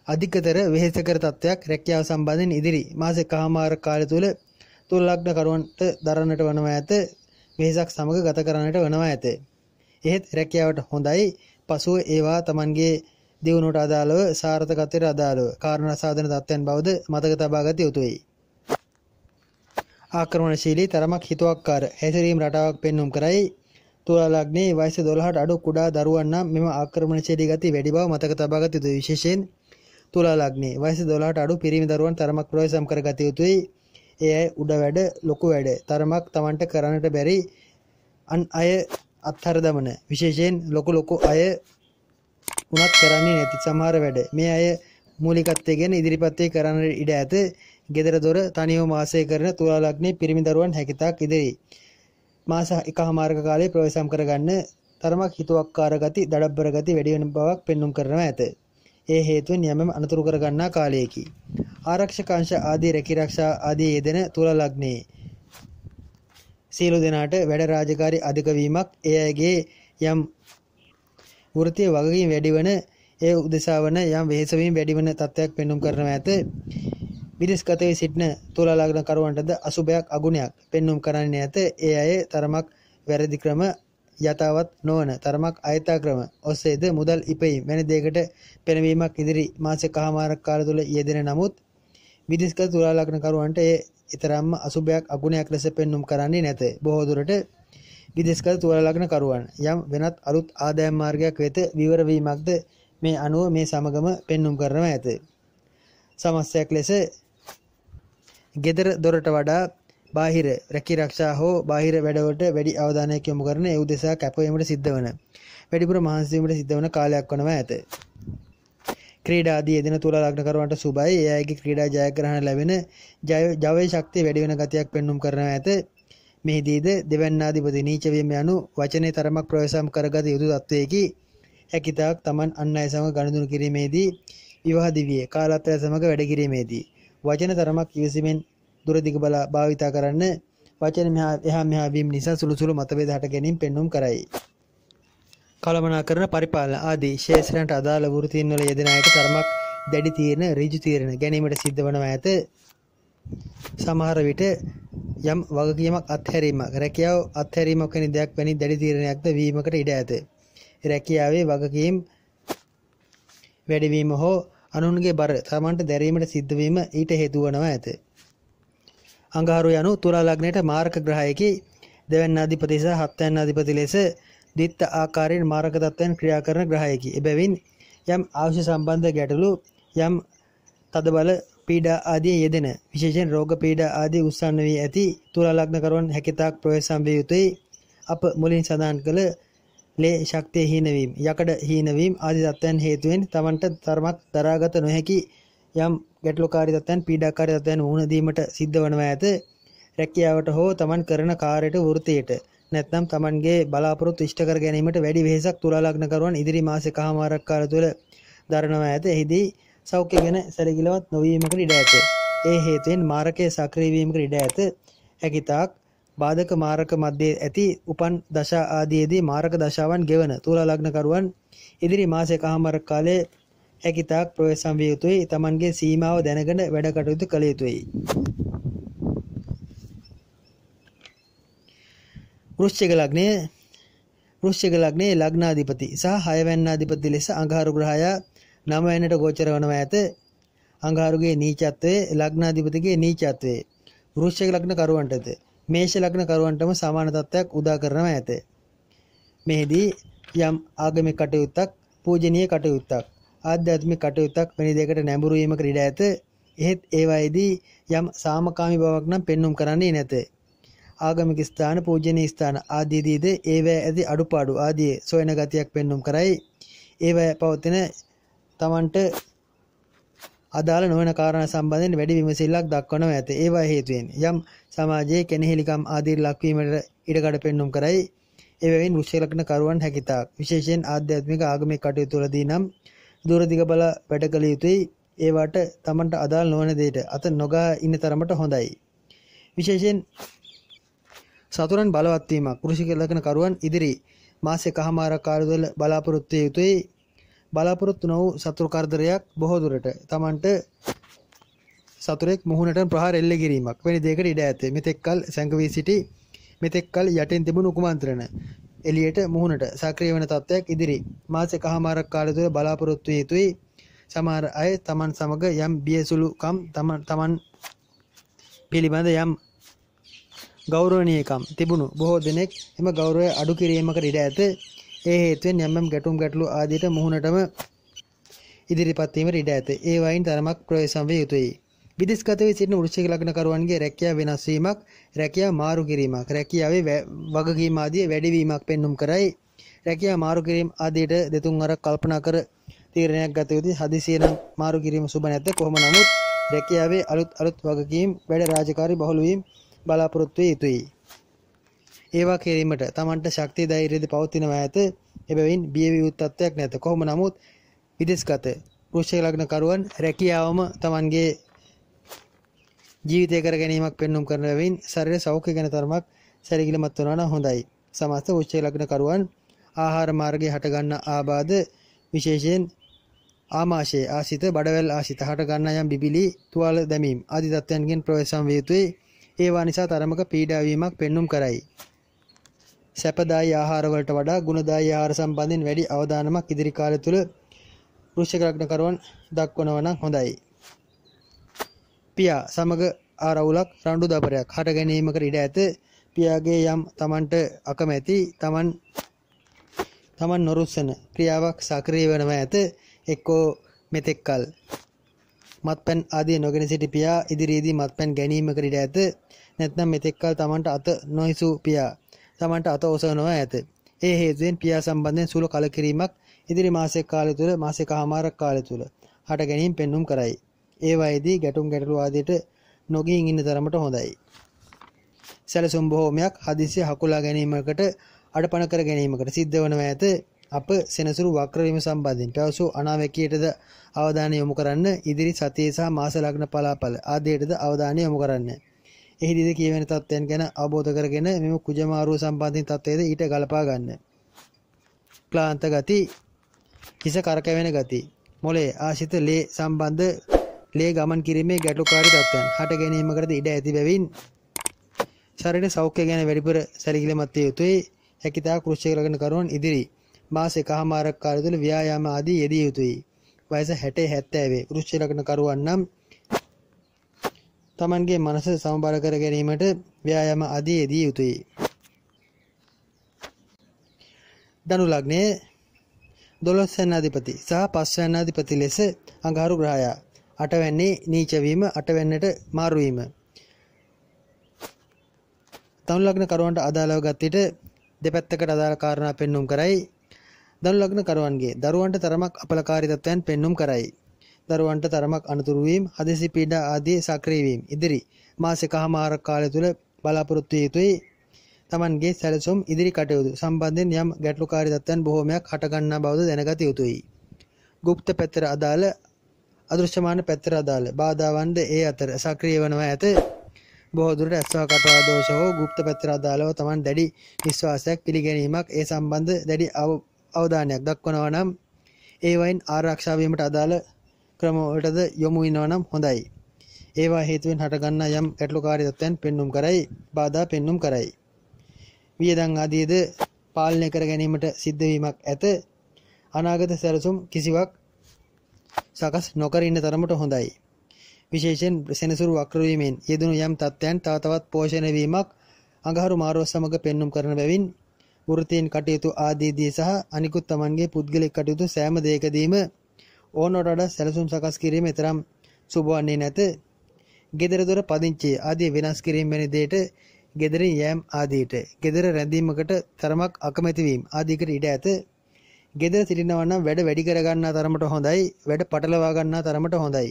අධිකතර වෙහෙසකර තත්ත්වයක් රැකියාව සම්බන්ධයෙන් ඉදිරි මාසෙකමාර කාලය තුල තුලා ලග්න කරුවන්ට දරන්නට වනවා ඇත. වෙහෙසක් සමග ගත කරන්නට වනවා ඇත. එහෙත් රැකියාවට හොඳයි. පසුව ඒවා Tamanගේ දියුණුවට අදාළව සාර්ථකත්වයට අදාළව කාරණා සාධන තත්ත්වයන් බවද මතක තබා ගත යුතුයි. ආක්‍රමණශීලී තරමක් හිතුවක්කාර හැසිරීම් රටාවක් පෙන්눔 කරයි. තුලා ලග්නයේ වයස 12ට අඩු කුඩා දරුවන් නම් මෙම ආක්‍රමණශීලී ගති වැඩි බව මතක තබා ගත යුතුයි. විශේෂයෙන් තුලා ලග්නයේ වයස 12ට අඩු පිරිමි දරුවන් තරමක් ප්‍රවේශම් කරගත යුතුයි. ඒ අය උඩ වැඩ ලොකු වැඩ තරමක් Tamanට කරන්නට බැරි අන් අය අත්හර දමන විශේෂයෙන් ලොකු අය උනත් කරන්නේ නැති සමහර වැඩ මේ අය මූලිකත්වයෙන් ඉදිරිපත් වේ කරන්න ඉඩ ඇත. ගෙදර දොර තනියම වාසය කරන තුලා ලග්නයේ පිරිමි දරුවන් හැකිතාක් ඉදිරි මාස එකමාරක කාලයේ ප්‍රවේශම් කරගන්න තරමක් හිතුවක්කාර ගති දඩබ්බර ගති වැඩි වෙන බවක් පෙන්눔 කරනවා ඇත. ඒ හේතුවෙන් යමම අනතුරු කර ගන්නා කාලයකි. ආරක්ෂක අංශ ආදී රැකී ආරක්ෂා ආදී යෙදෙන තුලා ලග්නයේ සියලු දෙනාට වැඩ රාජකාරී අධික වීමක් ඒ අයගේ යම් වෘත්තීය වගකීම් වැඩි වන ඒ උදෙසා වන යම් වෙහෙස වීම වැඩි වන තත්ත්වයක් පෙන්눔 කරනවා ඇත. විදේශගත වී සිටින තුලා ලග්න කරුවන්ටද අසුභයක් අගුණයක් පෙන්눔 කරන්නේ නැත. ඒ අය තරමක් වැරදි ක්‍රම යථාවත් නොවන තරමක් අයථා ක්‍රම ඔස්සේද මුදල් ඉපයීම වැනි දෙයකට පෙළඹීමක් ඉදිරි මාසෙකමාරක් කාලය තුළ යෙදෙන නමුත් විදේශගත තුලා ලග්න කරුවන්ට ඒ ඊතරම්ම අසුභයක් අගුණයක් ලෙස පෙන්눔 කරන්නේ නැත. බොහෝ දුරට විදේශගත තුලා ලග්න කරුවන් යම් වෙනත් අලුත් ආදායම් මාර්ගයක් වෙත විවර වීමක්ද මේ අනුව මේ සමගම පෙන්눔 කරනවා ඇත. සමස්තයක් ලෙස gedara දොරට වඩා බාහිර රැකී ආරක්ෂා හෝ බාහිර වැඩවලට වැඩි අවධානයක් යොමු කරන ඒ උදෙසා කැපවීමට සිද්ධ වන වැඩිපුර මහන්සි වීමට සිද්ධ වන කාලයක් වනවා ඇත. ක්‍රීඩා ආදී යෙදෙන තුලා ලග්න කරුවන්ට සුබයි. ඒ අයගේ ක්‍රීඩා ජයග්‍රහණ ලැබෙන ජවයේ ශක්තිය වැඩි වෙන ගතියක් පෙන්눔 කරනවා ඇත. මෙහිදීද දෙවැන්නාධිපති නීච වීම යනු වචනේ තරමක් ප්‍රවේශම් කරගත යුතු තත්වයකි. හැකිතාක් Taman අන් අය සමග ගනුදෙනු කිරීමේදී විවාහ දිවියේ කාලත්‍රය සමග වැඩ කිරීමේදී වචන තරමක් ඉවසීමෙන් දුර දිග බලා භාවිතා කරන්න. වචන එහා මෙහා වීම නිසා සුළු සුළු මතභේද හට ගැනීම පෙන්눔 කරයි. කළමනාකරන පරිපාලන ආදී ශේෂ්ත්‍රයන්ට අදාළ වෘත්තීන් වල යෙදෙන අයට තරමක් දැඩි තීරණ ඍජු තීරණ ගැනීමට සිද්ධ වනවා ඇත. සමහර විට යම් වගකීමක් අත්හැරීමක් රැකියාව අත්හැරීමක් වැනි දෙයක් වැනි දැඩි තීරණයක්ද වීමකට ඉඩ ඇත. රැකියාවේ වගකීම් වැඩිවීම හෝ අනුන්ගේ බර තමන්ට දැරීමට සිද්ධ වීම ඊට හේතු වනවා ඇත. අඟහරු යනු තුලා ලග්නයට මාරක ග්‍රහයකි. දෙවැන්නාධිපති සහ හත්වැන්නාධිපති ලෙස ද්විත්ව ආකාරයෙන් මාරක තත්ත්වයන් ක්‍රියා කරන ග්‍රහයකි. එබැවින් යම් අවශ්‍ය සම්බන්ධ ගැටලු යම් තදබල පීඩා ආදී යෙදෙන විශේෂයෙන් රෝග පීඩා ආදී උස්සන්න වී ඇති තුලා ලග්න කරුවන් හැකිතාක් ප්‍රවේශම් විය යුතුයි. අප මුලින් සඳහන් කළ ලේ ශක්තිය හීනවීම යකඩ හීනවීම ආදී තත්ත්වයන් හේතුවෙන් තමන්ට තරමක් දරාගත නොහැකි යම් ගැටලුකාරී තත්ත්වයන් පීඩාකාරී තත්ත්වයන් වුණ දීමට සිද්ධ වනවා ඇත. රැකියාවට හෝ තමන් කරන කාර්යයට වෘත්තියට නැත්නම් තමන්ගේ බලාපොරොත්තු ඉෂ්ට කර ගැනීමට වැඩි වෙහෙසක් තුලා ලග්න කරුවන් ඉදිරි මාසෙකමාරක් කාලය තුළ දරනවා ඇත. එහිදී සෞඛ්‍ය ගැන සැලකිලිමත් නොවීමකට ඉඩ ඇත. ඒ හේතුවෙන් මාරකයේ සක්‍රිය වීමකට ඉඩ ඇත. හැකිතාක් බාධක මාරක මැදේ ඇති උපන් දශා ආදීදී මාරක දශාවන් ගෙවන තුලා ලග්න කරුවන් ඉදිරි මාසෙකමාරක් කාලයේ හැකිතාක් ප්‍රවේශම් විය යුතුයි. තමන්ගේ සීමාව දැනගෙන වැඩ කටයුතු කළ යුතුයි. වෘශ්චික ලග්නයේ ලග්නාධිපති සහ 6 වැන්නාධිපති ලෙස අඟහරු ග්‍රහයා 9 වෙනිට ගෝචර වනවා ඇත. අඟහරුගේ නීචත්වයේ ලග්නාධිපතිගේ නීචත්වයේ වෘශ්චික ලග්න කරුවන්ටද මේෂ ලග්න කරුවන්ටම සමාන තත්ත්වයක් උදා කරනවා ඇත. මෙහිදී යම් ආගමික කටයුත්තක් පූජනීය කටයුත්තක් ආධ්‍යාත්මික කටයුත්තක් වැනි දෙයකට නැඹුරු වීමකට ඉඩ ඇත. එහෙත් ඒවායේදී යම් සාමකාමී බවක් නම් පෙන්눔 කරන්නේ නැත. ආගමික ස්ථාන පූජනීය ස්ථාන ආදීදීද ඒවැ ඇති අඩුපාඩු ආදී සොයන ගතියක් පෙන්눔 කරයි. ඒවැ පවතින තමන්ට අදාළ නොවන කාරණා සම්බන්ධයෙන් වැඩි විමසිල්ලක් දක්වනවා ඇත. ඒවා හේතුවෙන් යම් සමාජයේ කෙනෙහිලිකම් ආදී ලක්වීමට ඉඩකඩ පෙන්눔 කරයි. එබැවින් වෘශ්චික ලග්න කරුවන් හැකිතාක් විශේෂයෙන් ආධ්‍යාත්මික ආගමික කටයුතු වලදී නම් දුර දිග බල වැඩ කළ යුතුයි. ඒවට තමන්ට අදාළ නොවන දෙයට අත නොගා ඉන්න තරමට හොඳයි. විශේෂයෙන් සතුරන් බලවත් වීමක් වෘශ්චික ලග්න කරුවන් ඉදිරි මාසෙකමාරක් කාලය තුළ බලාපොරොත්තු විය යුතුයි. බලාපොරොත්තු නො වූ සතුරු කරදරයක් බොහෝ දුරට තමන්ට සතුරෙක් මුහුණට ප්‍රහාර එල්ල කිරීමක් වැනි දෙයකට ඉඩ ඇත. මෙතෙක්කල් සැඟවී සිටි මෙතෙක්කල් යටින් තිබුණු කුමන්ත්‍රණ එළියට මුහුණට සක්‍රිය වන තත්ත්වයක් ඉදිරි මාසෙකමාරක් කාලය තුළ බලාපොරොත්තු විය යුතුයි. සමහර අය තමන් සමග යම් බියසුළුකම් තමන් පිළිබඳ යම් ගෞරවනීයකම් තිබුණු බොහෝ දෙනෙක් එම ගෞරවය අඩු කිරීමකට ඉඩ ඇත. ඒ හේතුවෙන් යම් ගැටලු ආදියට මුහුණටම ඉදිරිපත් වීමට ඉඩ ඇත. ඒ වයින් තරමක් ප්‍රවේශම් විය යුතුයි. විදේශගත වී සිටින වෘශ්චික ලග්න කරුවන්ගේ රැකියාව වෙනස් වීමක්, රැකියාව මාරු කිරීමක්, රැකියාවේ වගකීම් ආදී වැඩි වීමක් පෙන්눔 කරයි. රැකියාව මාරු කිරීම ආදියට දෙතුන් වරක් කල්පනා කර තීරණයක් ගත යුතුයි. හදිසියෙන් මාරු කිරීම සුබ නැත. කොහොම නමුත් රැකියාවේ අලුත් වගකීම් වැඩ රාජකාරී බහුල වීම බලාපොරොත්තු විය යුතුයි. ඒවා කිරීමට තමන්ට ශක්තිය ධෛර්යද පවතිනවා ඇත. එබැවින් බිය විය යුතු තත්ත්වයක් නැත. කොහොම නමුත් විදේශගත වෘශ්චික ලග්න කරුවන් රැකියාවම තමන්ගේ ජීවිතය කර ගැනීමක් පෙන්눔 කරන බැවින් ශරීර සෞඛ්‍ය ගැන තරමක් සැලකිලිමත් වනවා නම් හොඳයි. සමස්ත වෘශ්චික ලග්න කරුවන් ආහාර මාර්ගයේ හටගන්නා ආබාධ විශේෂයෙන් ආමාශය ආශිත බඩවැල් ආශිත හට ගන්නා යම් බිබිලි තුවාල දැමීම ආදී තත්ත්වයන්ගෙන් ප්‍රවේශම් විය යුතුයි. ඒවා නිසා තරමක පීඩා වීමක් පෙන්눔 කරයි. සැපදායී ආහාර වලට වඩා ගුණදායී ආහාර සම්බන්ධයෙන් වැඩි අවධානමක් ඉදිරි කාලය තුල වෘශ්චික ලග්නකරුවන් දක්වනවා නම් හොඳයි. පියා සමග ආරවුලක් රණ්ඩු දබරයක් හට ගැනීමකට ඉඩ ඇත. පියාගේ යම් තමන්ට අකමැති තමන් නොරුස්සන ක්‍රියාවක් සක්‍රිය වෙනවා ඇත. එක්කෝ මෙතෙක්කල් මත්පැන් ආදී නොගෙන සිටි පියා ඉදිරියේදී මත්පැන් ගැනීමකට ඉඩ ඇත. නැත්නම් මෙතෙක්කල් තමන්ට අත නොහිසු පියා තමන්ට අත ඔසවනවා ඇත. ඒ හේතුවෙන් පියා සම්බන්ධයෙන් සුළු කලකිරීමක් ඉදිරි මාසයක කාලය තුල මාසයකමාරක් කාලය තුල හට ගැනීම පෙන්눔 කරයි. ඒ වයේදී ගැටුම් ගැටළු ආදියට නොගින් ඉන්න තරමට හොඳයි. සැලසුම් බොහෝමයක් හදිසිය හකුලා ගැනීමකට අඩපණ කර ගැනීමකට සිද්ධ වනවා ඇත. අප සෙනසුරු වක්‍ර වීම සම්බන්ධයෙන් පැවසූ අනාවැකියටද අවධානය යොමු කරන්න. ඉදිරි සතියේ සහ මාස ලග්න පලාපල ආදියටද අවධානය යොමු කරන්න. එහිදීද කියවෙන තත්ත්වයන් ගැන අවබෝධ කරගෙන මෙම කුජමාරුව සම්බන්ධිත තත්ත්වයේද ඊට ගලපා ගන්න. ක්ලාන්ත ගති, හිස කරකැවෙන ගති, මොළයේ ආශිත ලේ සම්බන්ධ ලේ ගමන් කිරීමේ ගැටලුකාරී තත්ත්වයන් හට ගැනීමකට ඉඩ ඇති බැවින් ශරීර සෞඛ්‍ය ගැන වැඩිපුර සැලකිලිමත් විය යුතුයි. හැකිතාක් වෘශ්චික ලග්න කරුවන් ඉදිරි මාස එකහමාරක් කාලය තුළ ව්‍යායාම ආදී යෙදිය යුතුයි. වයස 60 70 වෘශ්චික ලග්න කරුවන් නම් තමන්ගේ මනස සමබර කර ගැනීමට ව්‍යායාම ආදී යෙදිය යුතුයි. ධනු ලග්නයේ 12 වෙනිදාධිපති සහ 5 වෙනිදාධිපති ලෙස අඟහරු ග්‍රහයා 8 වෙන්නේ නීච වීම 8 වෙන්නට මාරු වීම. ධනු ලග්න කරුවන්ට අදාළව ගත් විට දෙපැත්තකට අදාළ කාරණා පෙන්눔 කරයි. ධනු ලග්න කරුවන්ගේ දරුවන්ට තරමක් අපලකාරී තත්ත්වයන් පෙන්눔 කරයි. දරුවන්ට තරමක් අනතුරු වීම, හදිසි පීඩා ආදී සක්‍රිය වීම ඉදිරි මාසයකමාරක් කාලය තුල බලාපොරොත්තු විය යුතුයි. තමන්ගේ සැලසුම් ඉදිරි කටයුතු සම්බන්ධයෙන් යම් ගැටලුකාරී තත්ත්වයන් බොහෝමයක් හට ගන්නා බවද දැනගත යුතුයි. গুপ্ত පැත්තට අදාළ අදෘශ්‍යමාන පැත්තට අදාළ බාධාවන්ද ඒ අතර සක්‍රිය වනවා ඇත. බොහෝ දුරට ඇස්වා කටවා දෝෂ හෝ গুপ্ত පැත්තට අදාළව තමන් දැඩි විශ්වාසයක් පිළිගැනීමක් ඒ සම්බන්ධ දැඩි අවධානයක් දක්වනවා නම් ඒ වයින් ආරක්ෂා වීමට අදාළ ක්‍රම වලටද යොමු වෙනවා නම් හොඳයි. ඒවා හේතුවෙන් හටගන්නා යම් ගැටලුකාරී තත්ත්වයන් පෙන්눔 කරයි, බාධා පෙන්눔 කරයි. වියදම් ආදීද පාලනය කර ගැනීමට සිද්ධ වීමක් ඇත. අනාගත සැලසුම් කිසිවක් සකස් නොකර ඉන්න තරමට හොඳයි. විශේෂයෙන් සෙනසුරු වක්‍ර වීමෙන් යෙදුණු යම් තත්ත්වයන් තව තවත් පෝෂණය වීමක් අඟහරු මාරුව සමග පෙන්눔 කරන බැවින් වෘත්තීන් කටයුතු ආදීදී සහ අනිකුත් තමන්ගේ පුද්ගලික කටයුතු සෑම දෙයකදීම ඕනවට වඩා සැලසුම් සකස් කිරීම තරම් සුබ වන්නේ නැත. ගෙදර දොර පදිංචි ආදී වෙනස් කිරීම වැනි දෙයට ගෙදරින් යෑම ආදීට ගෙදර රැඳීමකට තරමක් අකමැති වීම ආදීකට ඉඩ ඇත. ගෙදර සිටිනවා නම් වැඩ වැඩි කර ගන්නා තරමට හොඳයි. වැඩ පටලවා ගන්නා තරමට හොඳයි.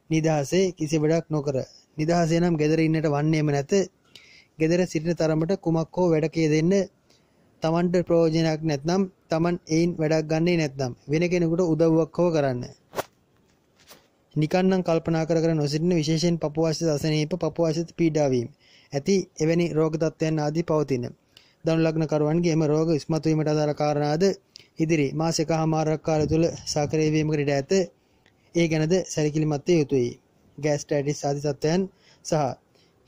නිදහසේ කිසි වැඩක් නොකර නිදහසේ නම් ගෙදර ඉන්නට වන්නේම නැත. ගෙදර සිටින තරමට කුමක් හෝ වැඩකේ දෙන්න තමන්ට ප්‍රයෝජනයක් නැත්නම් තමන් ඒයින් වැඩක් ගන්නේ නැත්නම් වෙන කෙනෙකුට උදව්වක් හෝ කරන්න. නිකන්නම් කල්පනා කර කර නොසිටින විශේෂයෙන් පපුවාසිත අසනීප පපුවාසිත පීඩා වීම ඇති එවැනි රෝග තත්ත්වයන් ආදී පවතින. ධනු ලග්න කරුවන්ගේ එම රෝග ඉස්මතු වීමට අදාළ කාරණාද ඉදිරි මාසයකමාරක් කාලය තුල සාකරේ වීමකට ඉඩ ඇත. ඒ ගැනද සැලකිලිමත් විය යුතුයි. ගෑස්ට්‍රයිටිස් ආදී තත්ත්වයන් සහ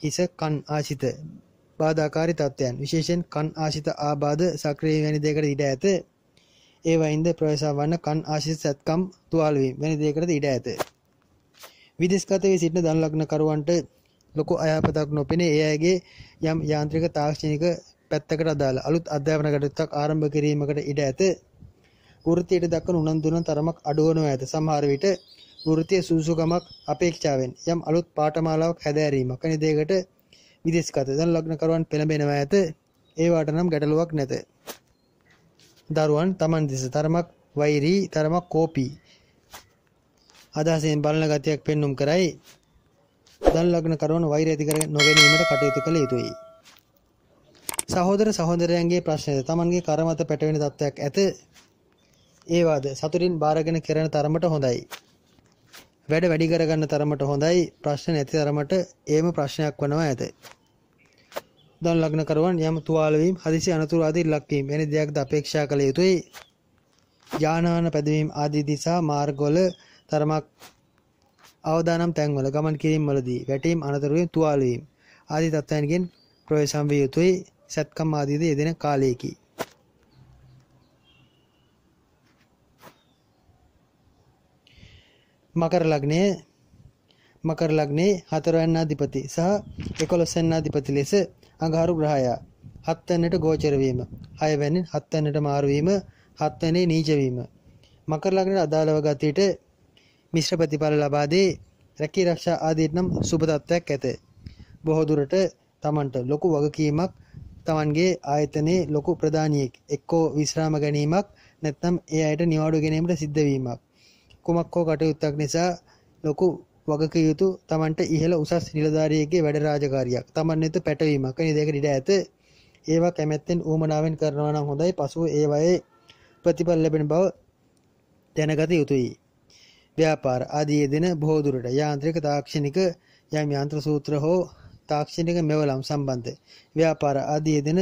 හිස කන් ආශිත බාධාකාරී තත්ත්වයන් විශේෂයෙන් කන් ආශිත ආබාධ සක්‍රිය වැනි දෙයකට ඉඩ ඇත. ඒ වයින්ද ප්‍රවේශ වන කන් ආශිත සත්කම් තුවාල වීම වැනි දෙයකට ඉඩ ඇත. විදේශගත වී සිටින ධනු ලග්න කරුවන්ට ලොකු අයහපතක් නොපෙනේ. ඒ අයගේ යම් යාන්ත්‍රික තාක්ෂණික පැත්තකට අදාළ අලුත් අධ්‍යාපන කටයුත්තක් ආරම්භ කිරීමකට ඉඩ ඇත. වෘත්තියට දක්වන උනන්දුන තරමක් අඩුවනව ඇත. සමහර විට වෘත්තීය සුසුකමක් අපේක්ෂාවෙන් යම් අලුත් පාඨමාලාවක් හැදෑරීමක් වැනි දෙයකට විදේශගත ධනු ලග්න කරුවන් පෙළඹෙනවා ඇත. ඒවට නම් ගැටලුවක් නැත. දරුවන් තමන් දෙස තරමක් වෛරී තරමක් කෝපී අදහසෙන් බලන ගතියක් පෙන්눔 කරයි. ධනු ලග්න කරුවන් වෛරය ඇති කර නොගැනීමට කටයුතු කළ යුතුයි. සහෝදර සහෝදරයන්ගේ ප්‍රශ්නද තමන්ගේ කරමත පැටවෙන තත්ත්වයක් ඇත. ඒවාද සතුටින් බාරගෙන කරන තරමට හොඳයි. වැඩ වැඩි කරගන්න තරමට හොඳයි. ප්‍රශ්න නැති තරමට ඒම ප්‍රශ්නයක් වනවා ඇත. ධනු ලග්න කරුවන් යම් තුවාල වීම, හදිසි අනතුරු ආදී ලක්වීම වැනි දෙයක්ද අපේක්ෂා කළ යුතුයි. යානවාහන පැදවීම ආදී දිසා මාර්ගවල තරමක් අවදානම් තැන්වල ගමන් කිරීම වලදී වැටීම් අනතුරුවෙන් තුවාල වීම ආදී තත්ත්වයන්ගෙන් ප්‍රවේශම් විය යුතුයි සත්කම් ආදීද යෙදෙන කාලයකි. මකර ලග්නයේ 4 වැන්න අධිපති සහ 11 වැන්න අධිපති ලෙස අඟහරු ග්‍රහයා 7 වෙනිට ගෝචර වීම 6 වෙනින් 7 වෙනිට මාරු වීම 7 වෙනිේ නීච වීම මකර ලග්නයට අදාළව ගත විට මිශ්‍ර ප්‍රතිඵල ලබා දී රැකී ආරක්ෂා ආදීට නම් සුබ තත්ත්වයක් ඇත. බොහෝ දුරට Tamanට ලොකු වගකීමක් Tamanගේ ආයතනයේ ලොකු ප්‍රධානියෙක් එක්කෝ විශ්‍රාම ගැනීමක් නැත්නම් ඒ අයට නිවාඩු ගැනීමට සිද්ධ වීමක් කුමක් හෝ කටයුත්තක් නිසා ලොකු වගකිය යුතු Tamanට ඉහළ උසස් නිලධාරියෙක්ගේ වැඩ රාජකාරියක් Taman වෙත පැටවීමක් වෙන දෙයකට ඉඩ ඇත. ඒවා කැමැත්තෙන් ඌමනාවෙන් කරනවා නම් හොඳයි. පසුව ඒවායේ ප්‍රතිඵල ලැබෙන බව දැනගත යුතුයි. ව්‍යාපාර ආදී යෙදෙන බොහෝ දුරට යාන්ත්‍රික තාක්ෂණික යම් යන්ත්‍ර සූත්‍ර හෝ තාක්ෂණික මෙවලම් සම්බන්ධ ව්‍යාපාර ආදී යෙදෙන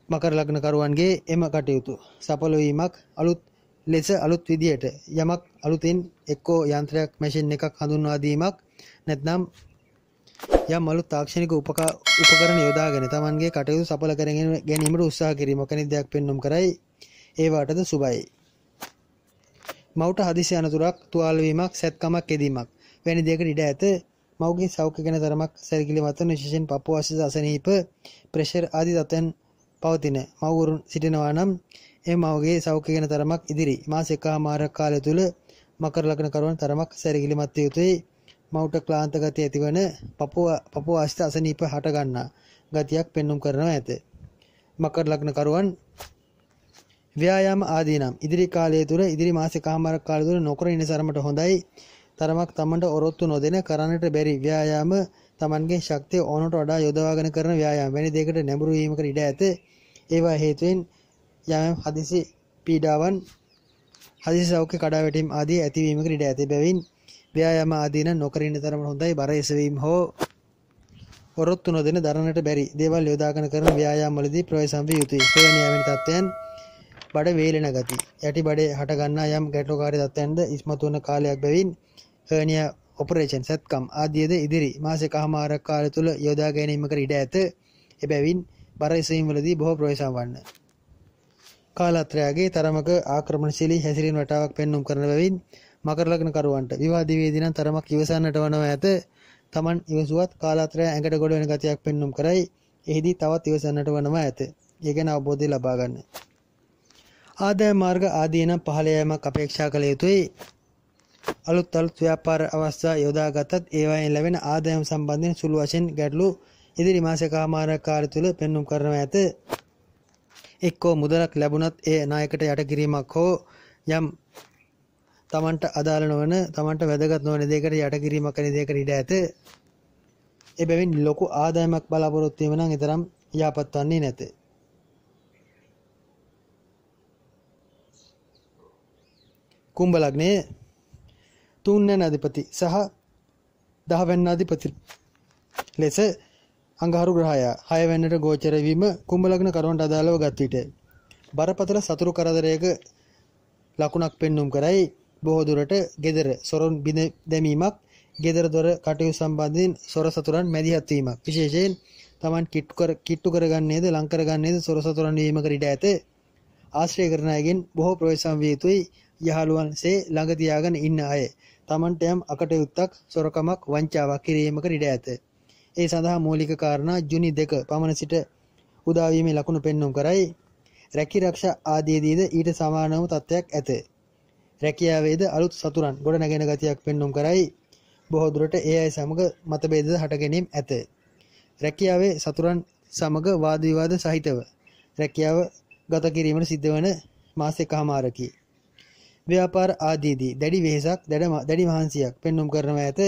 මකර ලග්න කරුවන්ගේ එම කටයුතු සඵල වීමක් අලුත් විදියට යමක් අලුතින් එක්කෝ යන්ත්‍රයක් මැෂින් එකක් හඳුන්වා දීමක් නැත්නම් යම් අලුත් තාක්ෂණික උපකරණ යොදාගෙන Tamanගේ කටයුතු සඵල කර ගැනීමට උත්සාහ කිරීම කෙනෙක් දෙයක් පෙන්වුම් කරයි. ඒ වාටද සුබයි. මවුට හදිසි අනතුරක් තුවාල වීමක් සැත්කමක් යෙදීමක් වැනි දෙයකට ඉඩ ඇත. මවුගේ සෞඛ්‍ය ගැන තරමක් සැලකිලිමත් වන විශේෂයෙන් පපුව ආශ්‍රිත අසනීප ප්‍රෙෂර් ආදී තත්ත්වයන් පවතින මව්වරුන් සිටිනවා නම් එම මවගේ සෞඛ්‍ය ගැන තරමක් ඉදිරි මාස එකමාරක කාලය තුල මකර ලග්න කරුවන් තරමක් සැලකිලිමත් විය යුතුයි. මවුට ක්ලාන්ත ගතිය ඇතිවන පපුව ආශ්‍රිත අසනීප හට ගන්නා ගතියක් පෙන්වුම් කරනවා ඇත. මකර ලග්න කරුවන් ව්‍යායාම ආදී නම් ඉදිරි කාලය තුල ඉදිරි මාස එකමාරක කාලය තුල නොකර ඉන්න සරමට හොඳයි. තරමක් Tamanට ඔරොත්තු නොදෙන කරන්නට බැරි ව්‍යායාම Tamanගේ ශක්තිය ඕනට වඩා යොදවාගෙන කරන ව්‍යායාම වැනි දෙයකට නැඹුරු වීමකට ඉඩ ඇත. ඒවා හේතුවෙන් යම් හදිසි පීඩාවන් හදිසි සෞඛ්‍ය කඩාවැටීම් ආදී ඇතිවීමකට ඉඩ ඇත. බැවින් ව්‍යායාම ආදී නම් නොකර ඉන්න තරමට හොඳයි. බර එසවීම හෝ ඔරොත්තු නොදෙන දරන්නට බැරි දේවල් යොදාගෙන කරන ව්‍යායාම වලදී ප්‍රවේශම් විය යුතුයි. හේනිය වැනි තත්ත්වයන් බඩ වේලෙන ගති යටි බඩේ හට ගන්නා යම් ගැටලුකාරී තත්ත්වයන්ද ඉස්මතු වන කාලයක් බැවින් හර්නියා ඔපරේෂන් සත්කම් ආදීද ඉදිරි මාස එකමාරක කාලය තුල යොදා ගැනීමකට ඉඩ ඇත. එබැවින් බර එසවීම වලදී බොහෝ ප්‍රවේශම් වන්න. කාලත්‍රයගේ තරමක ආක්‍රමණශීලී හැසිරීම රටාවක් පෙන්වුම් කරන බැවින් මකර ලග්න කරුවන්ට විවාදීවේදී නම් තරමක් ඉවසන්නට වනවා ඇත. Taman ඉවසුවත් කාලත්‍රය ඇඟට ගොඩ වෙන ගතියක් පෙන්වුම් කරයි. එහිදී තවත් ඉවසන්නට වනවා ඇත. ඒ ගැන අවබෝධය ලබා ගන්න. ආදාය මාර්ග ආදී නම් පහළ යෑමක් අපේක්ෂා කළ යුතුයි. අලුත් ව්‍යාපාර අවස්ථා යොදාගතත් ඒවායින් ලැබෙන ආදායම් සම්බන්ධයෙන් සුළු වශයෙන් ගැටලු ඉදිරි මාස එකමාරක කාලය තුල පෙන්වුම් කරනවා ඇත. එක්කෝ මුදලක් ලැබුණත් ඒ නායකට යට කිරීමක් හෝ යම් Tamanට අදාළ නොවන Tamanට වැදගත් නොවන දෙයකට යට කිරීමක් වැනි දෙයකට ඉඩ ඇත. එබැවින් ලොකු ආදායමක් බලාපොරොත්තු වීම නම් ඊතරම් යහපත් වන්නේ නැත. කුම්භ ලග්නයේ 3 වෙනි අධිපති සහ 10 වෙනි අධිපති ලෙස අඟහරු ග්‍රහයා 6 වෙනිට ගෝචර වීම කුම්භ ලග්න කරුවන්ට අදාළව ගත් විට බරපතල සතුරු කරදරයක ලකුණක් පෙන්වුම් කරයි. බොහෝ දුරට gedara සොරොන් බිඳ දැමීමක් gedara දොර කටයුතු සම්බන්ධයෙන් සොර සතුරන් මැදිහත් වීමක් විශේෂයෙන් Taman කිට්ටු කරගන්නේද ලං කරගන්නේද සොර සතුරන් වීමකට ඉඩ ඇත. ආශ්‍රය කරන අයගෙන් බොහෝ ප්‍රවේශම් විය යුතුයි. යහළුවන්සේ ළඟ තියාගෙන ඉන්න අය Tamanට යම් අකටයුත්තක් සොරකමක් වංචාවක් කිරීමකට ඉඩ ඇත. ඒ සඳහා මූලික කාරණා ජුනි 2 පමණ සිට උදා වීමේ ලකුණු පෙන්වුම් කරයි. රැකී ආරක්ෂා ආදීදීද ඊට සමානම තත්ත්වයක් ඇත. රැකියාවේද අලුත් සතුරන් ගොඩ නැගෙන ගතියක් පෙන්වුම් කරයි. බොහෝ දුරට ඒ අය සමග මතභේදද හට ගැනීම ඇත. රැකියාවේ සතුරන් සමග වාද විවාද සහිතව රැකියාව ගත කිරීමට සිද්ධ වන මාස එකමාරකි. ව්‍යාපාර ආදීදී දැඩි වෙහෙසක් දැඩි මහන්සියක් පෙන්වුම් කරනවා ඇත.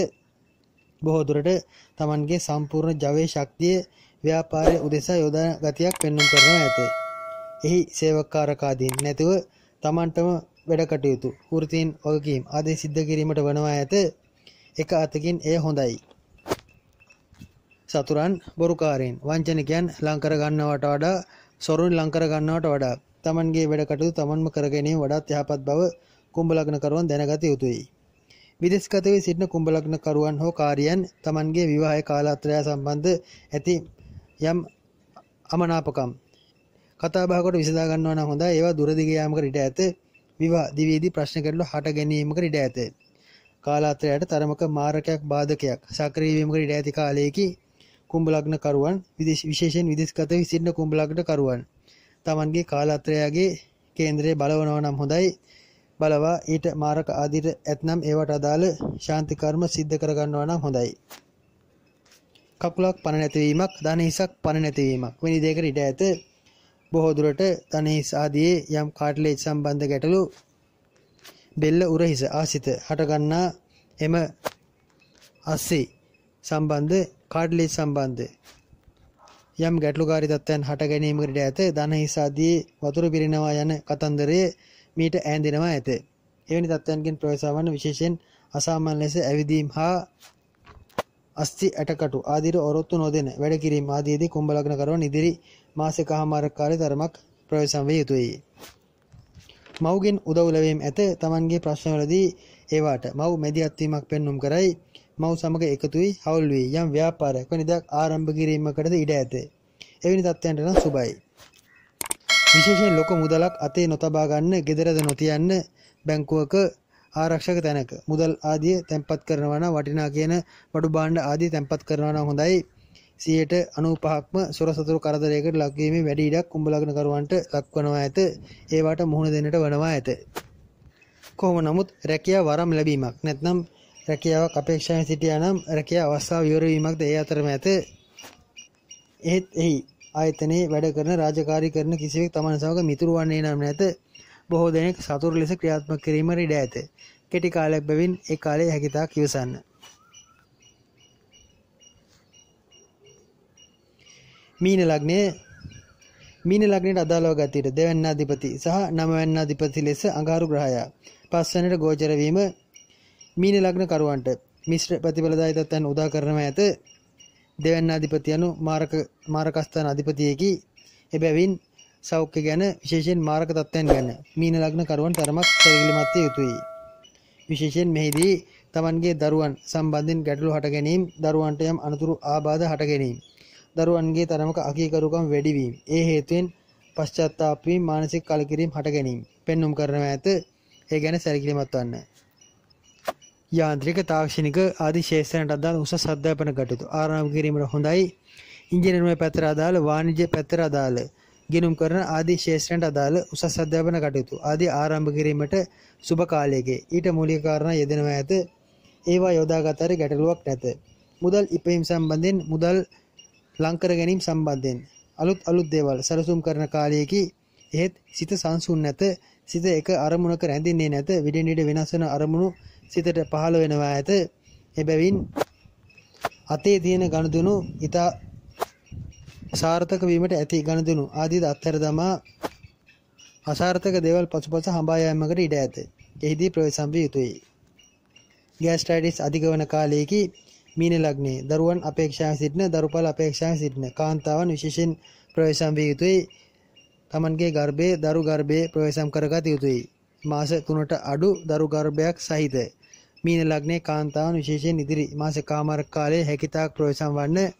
බොහෝ දුරට Tamanගේ සම්පූර්ණ ජවයේ ශක්තිය ව්‍යාපාරයේ උදෙසා යොදා ගතියක් පෙන්වුම් කරනවා ඇත. එහි සේවකාරකාදීන් නැතිව Tamanටම වැඩ කටයුතු වෘත්තීන් වගකීම් ආදී සිද්ධ කිරීමට වනවා ඇත. එක අතකින් එය හොඳයි. සතුරන් බොරුකාරයන් වංචනිකයන් ලං කර ගන්නවට වඩා සොරුන් ලං කර ගන්නවට වඩා තමන්ගේ වැඩ කටයුතු තමන්ම කර ගැනීම වඩාත් යහපත් බව කුම්භ ලග්න කරුවන් දැනගත යුතුයි. විදේශගත වී සිටින කුම්භ ලග්න කරුවන් හෝ කාර්යයන් තමන්ගේ විවාහ කාලත්‍රය සම්බන්ධ ඇති යම් අමනාපකම් කතා බහකට විසඳා ගන්නවා නම් හොඳයි. ඒවා දුරදිග යාමකට ඉඩ ඇත. විවාහ දිවිදී ප්‍රශ්න ගැටලු හට ගැනීමකට ඉඩ ඇත. කාලාත්‍රයට තරමක මාරකයක් බාධකයක් සක්‍රිය වීමකට ඉඩ ඇති කාලයේදී කුම්භ ලග්න කරුවන් විශේෂයෙන් විදේශගත වී සිටින කුම්භ ලග්න කරුවන් තමන්ගේ කාලාත්‍රයගේ කේන්දරයේ බලවනවා නම් හොඳයි. බලවා ඊට මාරක ආදිත ඇතනම් ඒවට අදාළ ශාන්ති කර්ම සිද්ධ කර ගන්නවා නම් හොඳයි. කකුලක් පණ නැතිවීමක්, ධන හිසක් පණ නැතිවීමක් වෙනි දෙයකට ඉඩ ඇත. බොහෝ දුරට ධන හිස ආදී යම් කාට්ලේජ් සම්බන්ධ ගැටලු බෙල්ල උරහිස ආසිත හටගන්නා එම අස්සී සම්බන්ධ කාට්ලේජ් සම්බන්ධ යම් ගැටලුකාරී තත්ත්වයන් හට ගැනීමකට ඉඩ ඇත. ධන හිස ආදී වතුර පිරෙනවා යන කතන්දරයේ මීට ඈඳෙනවා ඇත. එවැනි තත්ත්වයන්ගෙන් ප්‍රවේශ වන විශේෂයෙන් අසාමාන්‍ය ලෙස ඇවිදීම් හා අස්ථි ඇටකටු ආදීට ඔරොත්තු නොදෙන වැඩ කිරීම ආදීදී කුම්භ ලග්න කරුවන් ඉදිරි මාසිකමාරක කාලේ තරමක් ප්‍රවේශම් විය යුතුයි. මව්ගෙන් උදව් ලැබීම ඇත. තමන්ගේ ප්‍රශ්නවලදී ඒවාට මව් මැදිහත් වීමක් පෙන්눔 කරයි. මව් සමග එකතු වී හවුල් වී යම් ව්‍යාපාරයක් වෙන දෙයක් ආරම්භ කිරීමකටද ඉඩ ඇත. එවැනි තත්ත්වයන්ට නම් සුබයි. විශේෂයෙන් ලොකු මුදලක් අතේ නොතබා ගන්න, ගෙදරද නොතියන්න, බැංකුවක ආරක්ෂක තැනක මුදල් ආදිය තැන්පත් කරනවා නම් වටිනා කියන බඩු භාණ්ඩ ආදිය තැන්පත් කරනවා නම් හොඳයි. 95%ක්ම සොරසතුරු කරදරයකට ලක්වීමේ වැඩි ඉඩක් කුම්භ ලග්න කරුවන්ට ලක්වනවා ඇත. ඒවට මුහුණ දෙන්නට වනවා ඇත. කොහොම නමුත් රැකියාව වරම් ලැබීමක් නැත්නම් රැකියාවක් අපේක්ෂාවෙන් සිටියා නම් රැකියාව අවස්ථාව ඉවර වීමක්ද ඒ අතරම ඇත. එහෙත් එහි ආයතනයේ වැඩ කරන රාජකාරී කරන කිසිවෙක් තමන් සමග මිතුරු වන්නේ නම් නැත. බොහෝ දෙනෙක් සතුරු ලෙස ක්‍රියාත්මක කිරීමට ඉඩ ඇත. කෙටි කාලයක් බැවින් ඒ කාලයේ හැකියතාක් ඉවසන්න. මීන ලග්නයට අදාළව ගතියට දෙවැන්නාධිපති සහ නවවැන්නාධිපති ලෙස අඟහරු ග්‍රහයා පස්වැනිට ගෝචර වීම මීන ලග්න කරුවන්ට මිශ්‍ර ප්‍රතිඵලදායී තත්ත්වයන් උදා කරනවා ඇත. දෙවැන්නාධිපති යනු මාරකස්ථාන අධිපතියෙකි. එබැවින් සෞඛ්‍ය ගැන විශේෂයෙන් මාරක තත්ත්වයන් ගැන මීන ලග්න කරුවන් තරමක් සැලකිලිමත් විය යුතුයි. විශේෂයෙන් මෙහිදී තමන්ගේ දරුවන් සම්බන්ධයෙන් ගැටලු හට ගැනීම, දරුවන්ට යම් අනතුරු ආබාධ හට ගැනීම, දරුවන්ගේ තරමක අකීකරුකම් වැඩිවීම, ඒ හේතුවෙන් පශ්චාත්තාප වීම, මානසික කලකිරීම හට ගැනීම පෙන්눔 කරනවා ඇත. ඒ ගැන සැලකිලිමත් වන්න. යාන්ත්‍රික, තාක්ෂණික ආදී ශාස්ත්‍රයන්ට අදාළ උසස් අධ්‍යාපන කටයුතු ආරම්භ කිරීමට හොඳයි. ඉංජිනේරුමේ පැත්තට අදාළ, වාණිජ්‍ය පැත්තට අදාළ, ගෙනුම් කරන ආදී ශාස්ත්‍රයන්ට අදාළ උසස් අධ්‍යාපන කටයුතු ආදී ආරම්භ කිරීමට සුබ කාලයකේ ඊට මූලික කාරණා යෙදෙනවා ඇත. ඒවා යොදාගත හරි ගැටලුවක් නැත. මුදල් ඉපයීම සම්බන්ධයෙන්, මුදල් ලංකර ගැනීම සම්බන්ධයෙන් අලුත් දේවල් සැලසුම් කරන කාලයකී එහෙත් සිත සංසුන් නැත. සිත එක අරමුණක රැඳෙන්නේ නැත. විඩෙන් විඩ වෙනස් වෙන අරමුණු සිතට පහළ වෙනවා ඇත. එබැවින් අතේ තියෙන ගනුදෙනු ඉතා සාර්ථක වීමට ඇති ගනුදෙනු ආදී අත්හැර දමා අසාර්ථක දේවල් පසුපස හඹා යාමකට ඉඩ ඇත. එහිදී ප්‍රවේශම් විය යුතුයි. ගෑස්ට්‍රයිටිස් අධික වන කාලයකී මීන ලග්නයේ දරුවන් අපේක්ෂාවෙන් සිටින, දරුපල අපේක්ෂාවෙන් සිටින කාන්තාවන් විශේෂයෙන් ප්‍රවේශම් විය යුතුයි. තමන්ගේ ගර්භයේ දරු ගර්භයේ ප්‍රවේශම් කරගත යුතුයි. මාස 3ට අඩු දරු ගර්භයක් සහිත මීන ලග්නයේ කාන්තාවන් විශේෂයෙන් ඉදිරි මාසකමාරක කාලයේ හැකියතාක් ප්‍රවේශම් වන්න.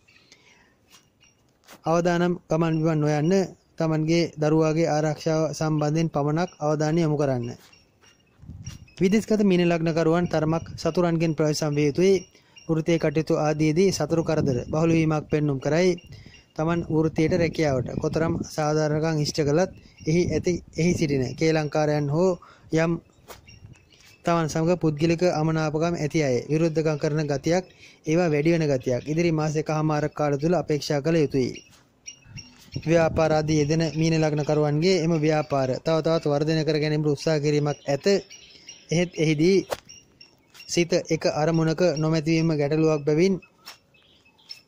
අවදානම් ගමන් විමන් නොයන්න. තමන්ගේ දරුවාගේ ආරක්ෂාව සම්බන්ධයෙන් පමණක් අවධානය යොමු කරන්න. විදේශගත මීන ලග්න කරුවන් තරමක් සතුරන්ගෙන් ප්‍රවේශම් විය යුතුයි. වෘත්තීය කටයුතු ආදීදී සතුරු කරදර බහුල වීමක් පෙන්눔 කරයි. තමන් වෘත්තියට, රැකියාවට කොතරම් සාධාරණකම් ඉෂ්ට කළත් එහි සිටින කේලංකාරයන් හෝ යම් තමන් සමග පුද්ගලික අමනාපකම් ඇති අය විරුද්ධකම් කරන ගතියක්, ඒවා වැඩි වෙන ගතියක් ඉදිරි මාසයකමාරක කාලය තුල අපේක්ෂා කළ යුතුයි. ව්‍යාපාර ආදී යෙදෙන මීන ලග්න කරුවන්ගේ එම ව්‍යාපාර තව තවත් වර්ධනය කර ගැනීමට උත්සාහ කිරීමක් ඇත. එහෙත් එහිදී සිත එක අරමුණක නොමැතිවීම ගැටලුවක් බැවින්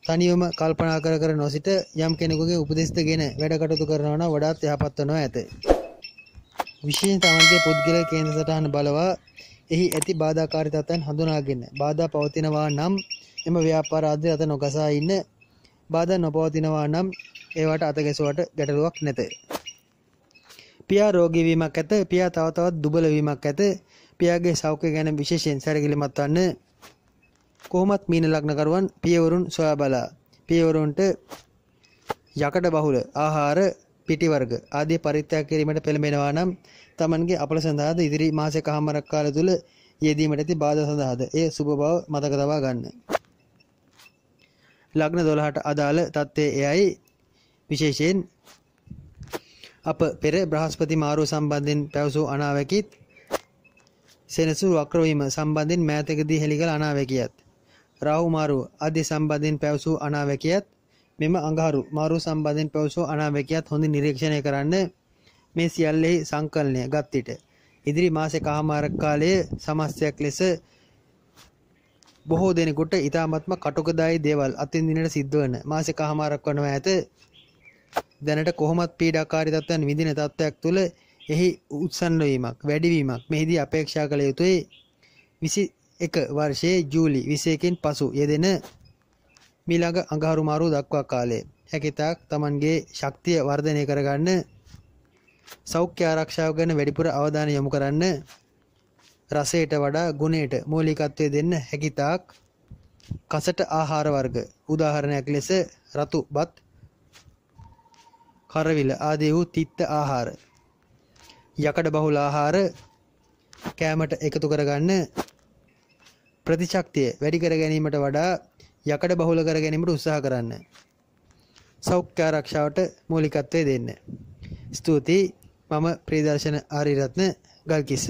තනියම කල්පනා කර නොසිට යම් කෙනෙකුගේ උපදෙස්දගෙන වැඩ කටයුතු කරනවා නම් වඩාත් යහපත් වෙනවා ඇත. විශේෂයෙන් තමන්ගේ පුද්ගලික කේන්ද්‍ර සටහන බලවා එහි ඇති බාධාකාරී තත්ත්වයන් හඳුනාගෙන බාධා පවතිනවා නම් එම ව්‍යාපාර ආදී අත නොගසා ඉන්න. බාධා නොපවතිනවා නම් ඒවට අත ගැසුවට ගැටලුවක් නැත. පියා රෝගී වීමක් ඇත. පියා තව තවත් දුබල වීමක් ඇත. පියාගේ සෞඛ්‍ය ගැන විශේෂයෙන් සැලකිලිමත් වන්න. කොහොමත් මීන ලග්නකරුවන් පියවරුන් සොයා බලා පියවරුන්ට යකඩ බහුල ආහාර පිටි වර්ග ආදී පරිත්‍යාග කිරීමට පෙළඹෙනවා නම් තමන්ගේ අපල සඳහාද ඉදිරි මාසයකමාරක් කාලය තුල යෙදීමට ඇති බාධා සඳහාද එය සුබ බව මතක තබා ගන්න. ලග්න 12ට අදාළ තත්ත්වය එයයි. විශේෂයෙන් අප පෙර බ්‍රහස්පති මාරුව සම්බන්ධයෙන් පැවසූ අනාවැකිත් සෙනසු වක්‍ර වීම සම්බන්ධයෙන් මෑතකදී හෙළි කළ අනාවැකියත් රාහු මාරුව ආදී සම්බන්ධයෙන් පැවසූ අනාවැකියත් මෙම අඟහරු මාරුව සම්බන්ධයෙන් පැවසූ අනාවැකියත් හොඳින් නිරීක්ෂණය කරන්න. මේ සියල්ලෙහි සංකලනය ගත් විට ඉදිරි මාසයකමාරක් කාලයේ සමස්තයක් ලෙස බොහෝ දෙනෙකුට ඉතාමත්ම කටුකදායි දේවල් අත්විඳින්නට සිද්ධ වන මාසයකමාරක් වනවා ඇත. දැනට කොහොමත් පීඩාකාරී තත්ත්වයන් විඳින තත්ත්වයක් තුළ එහි උත්සන්න වීමක් වැඩිවීමක් මෙහිදී අපේක්ෂා කළ යුතුයි. 21 වර්ෂයේ ජූලි 21කින් පසු යෙදෙන මීළඟ අඟහරු මාරුව දක්වා කාලය හැකිතාක් තමන්ගේ ශක්තිය වර්ධනය කරගන්න. සෞඛ්‍ය ආරක්ෂාව ගැන වැඩිපුර අවධානය යොමු කරන්න. රසයට වඩා ගුණයට මූලිකත්වය දෙන්න හැකිතාක් කසට ආහාර වර්ග උදාහරණයක් ලෙස රතු බත් කරවිල ආදී වූ තිත්ත ආහාර යකඩ බහුල ආහාර කෑමට එකතු කරගන්න. ප්‍රතිශක්තිය වැඩි කර ගැනීමට වඩා යකඩ බහුල කර ගැනීමට උත්සාහ කරන්න. සෞඛ්‍ය ආරක්ෂාවට මූලිකත්වය දෙන්න. ස්තුතියි. මම ප්‍රියදර්ශන ආරියරත්න ගල්කිස්ස.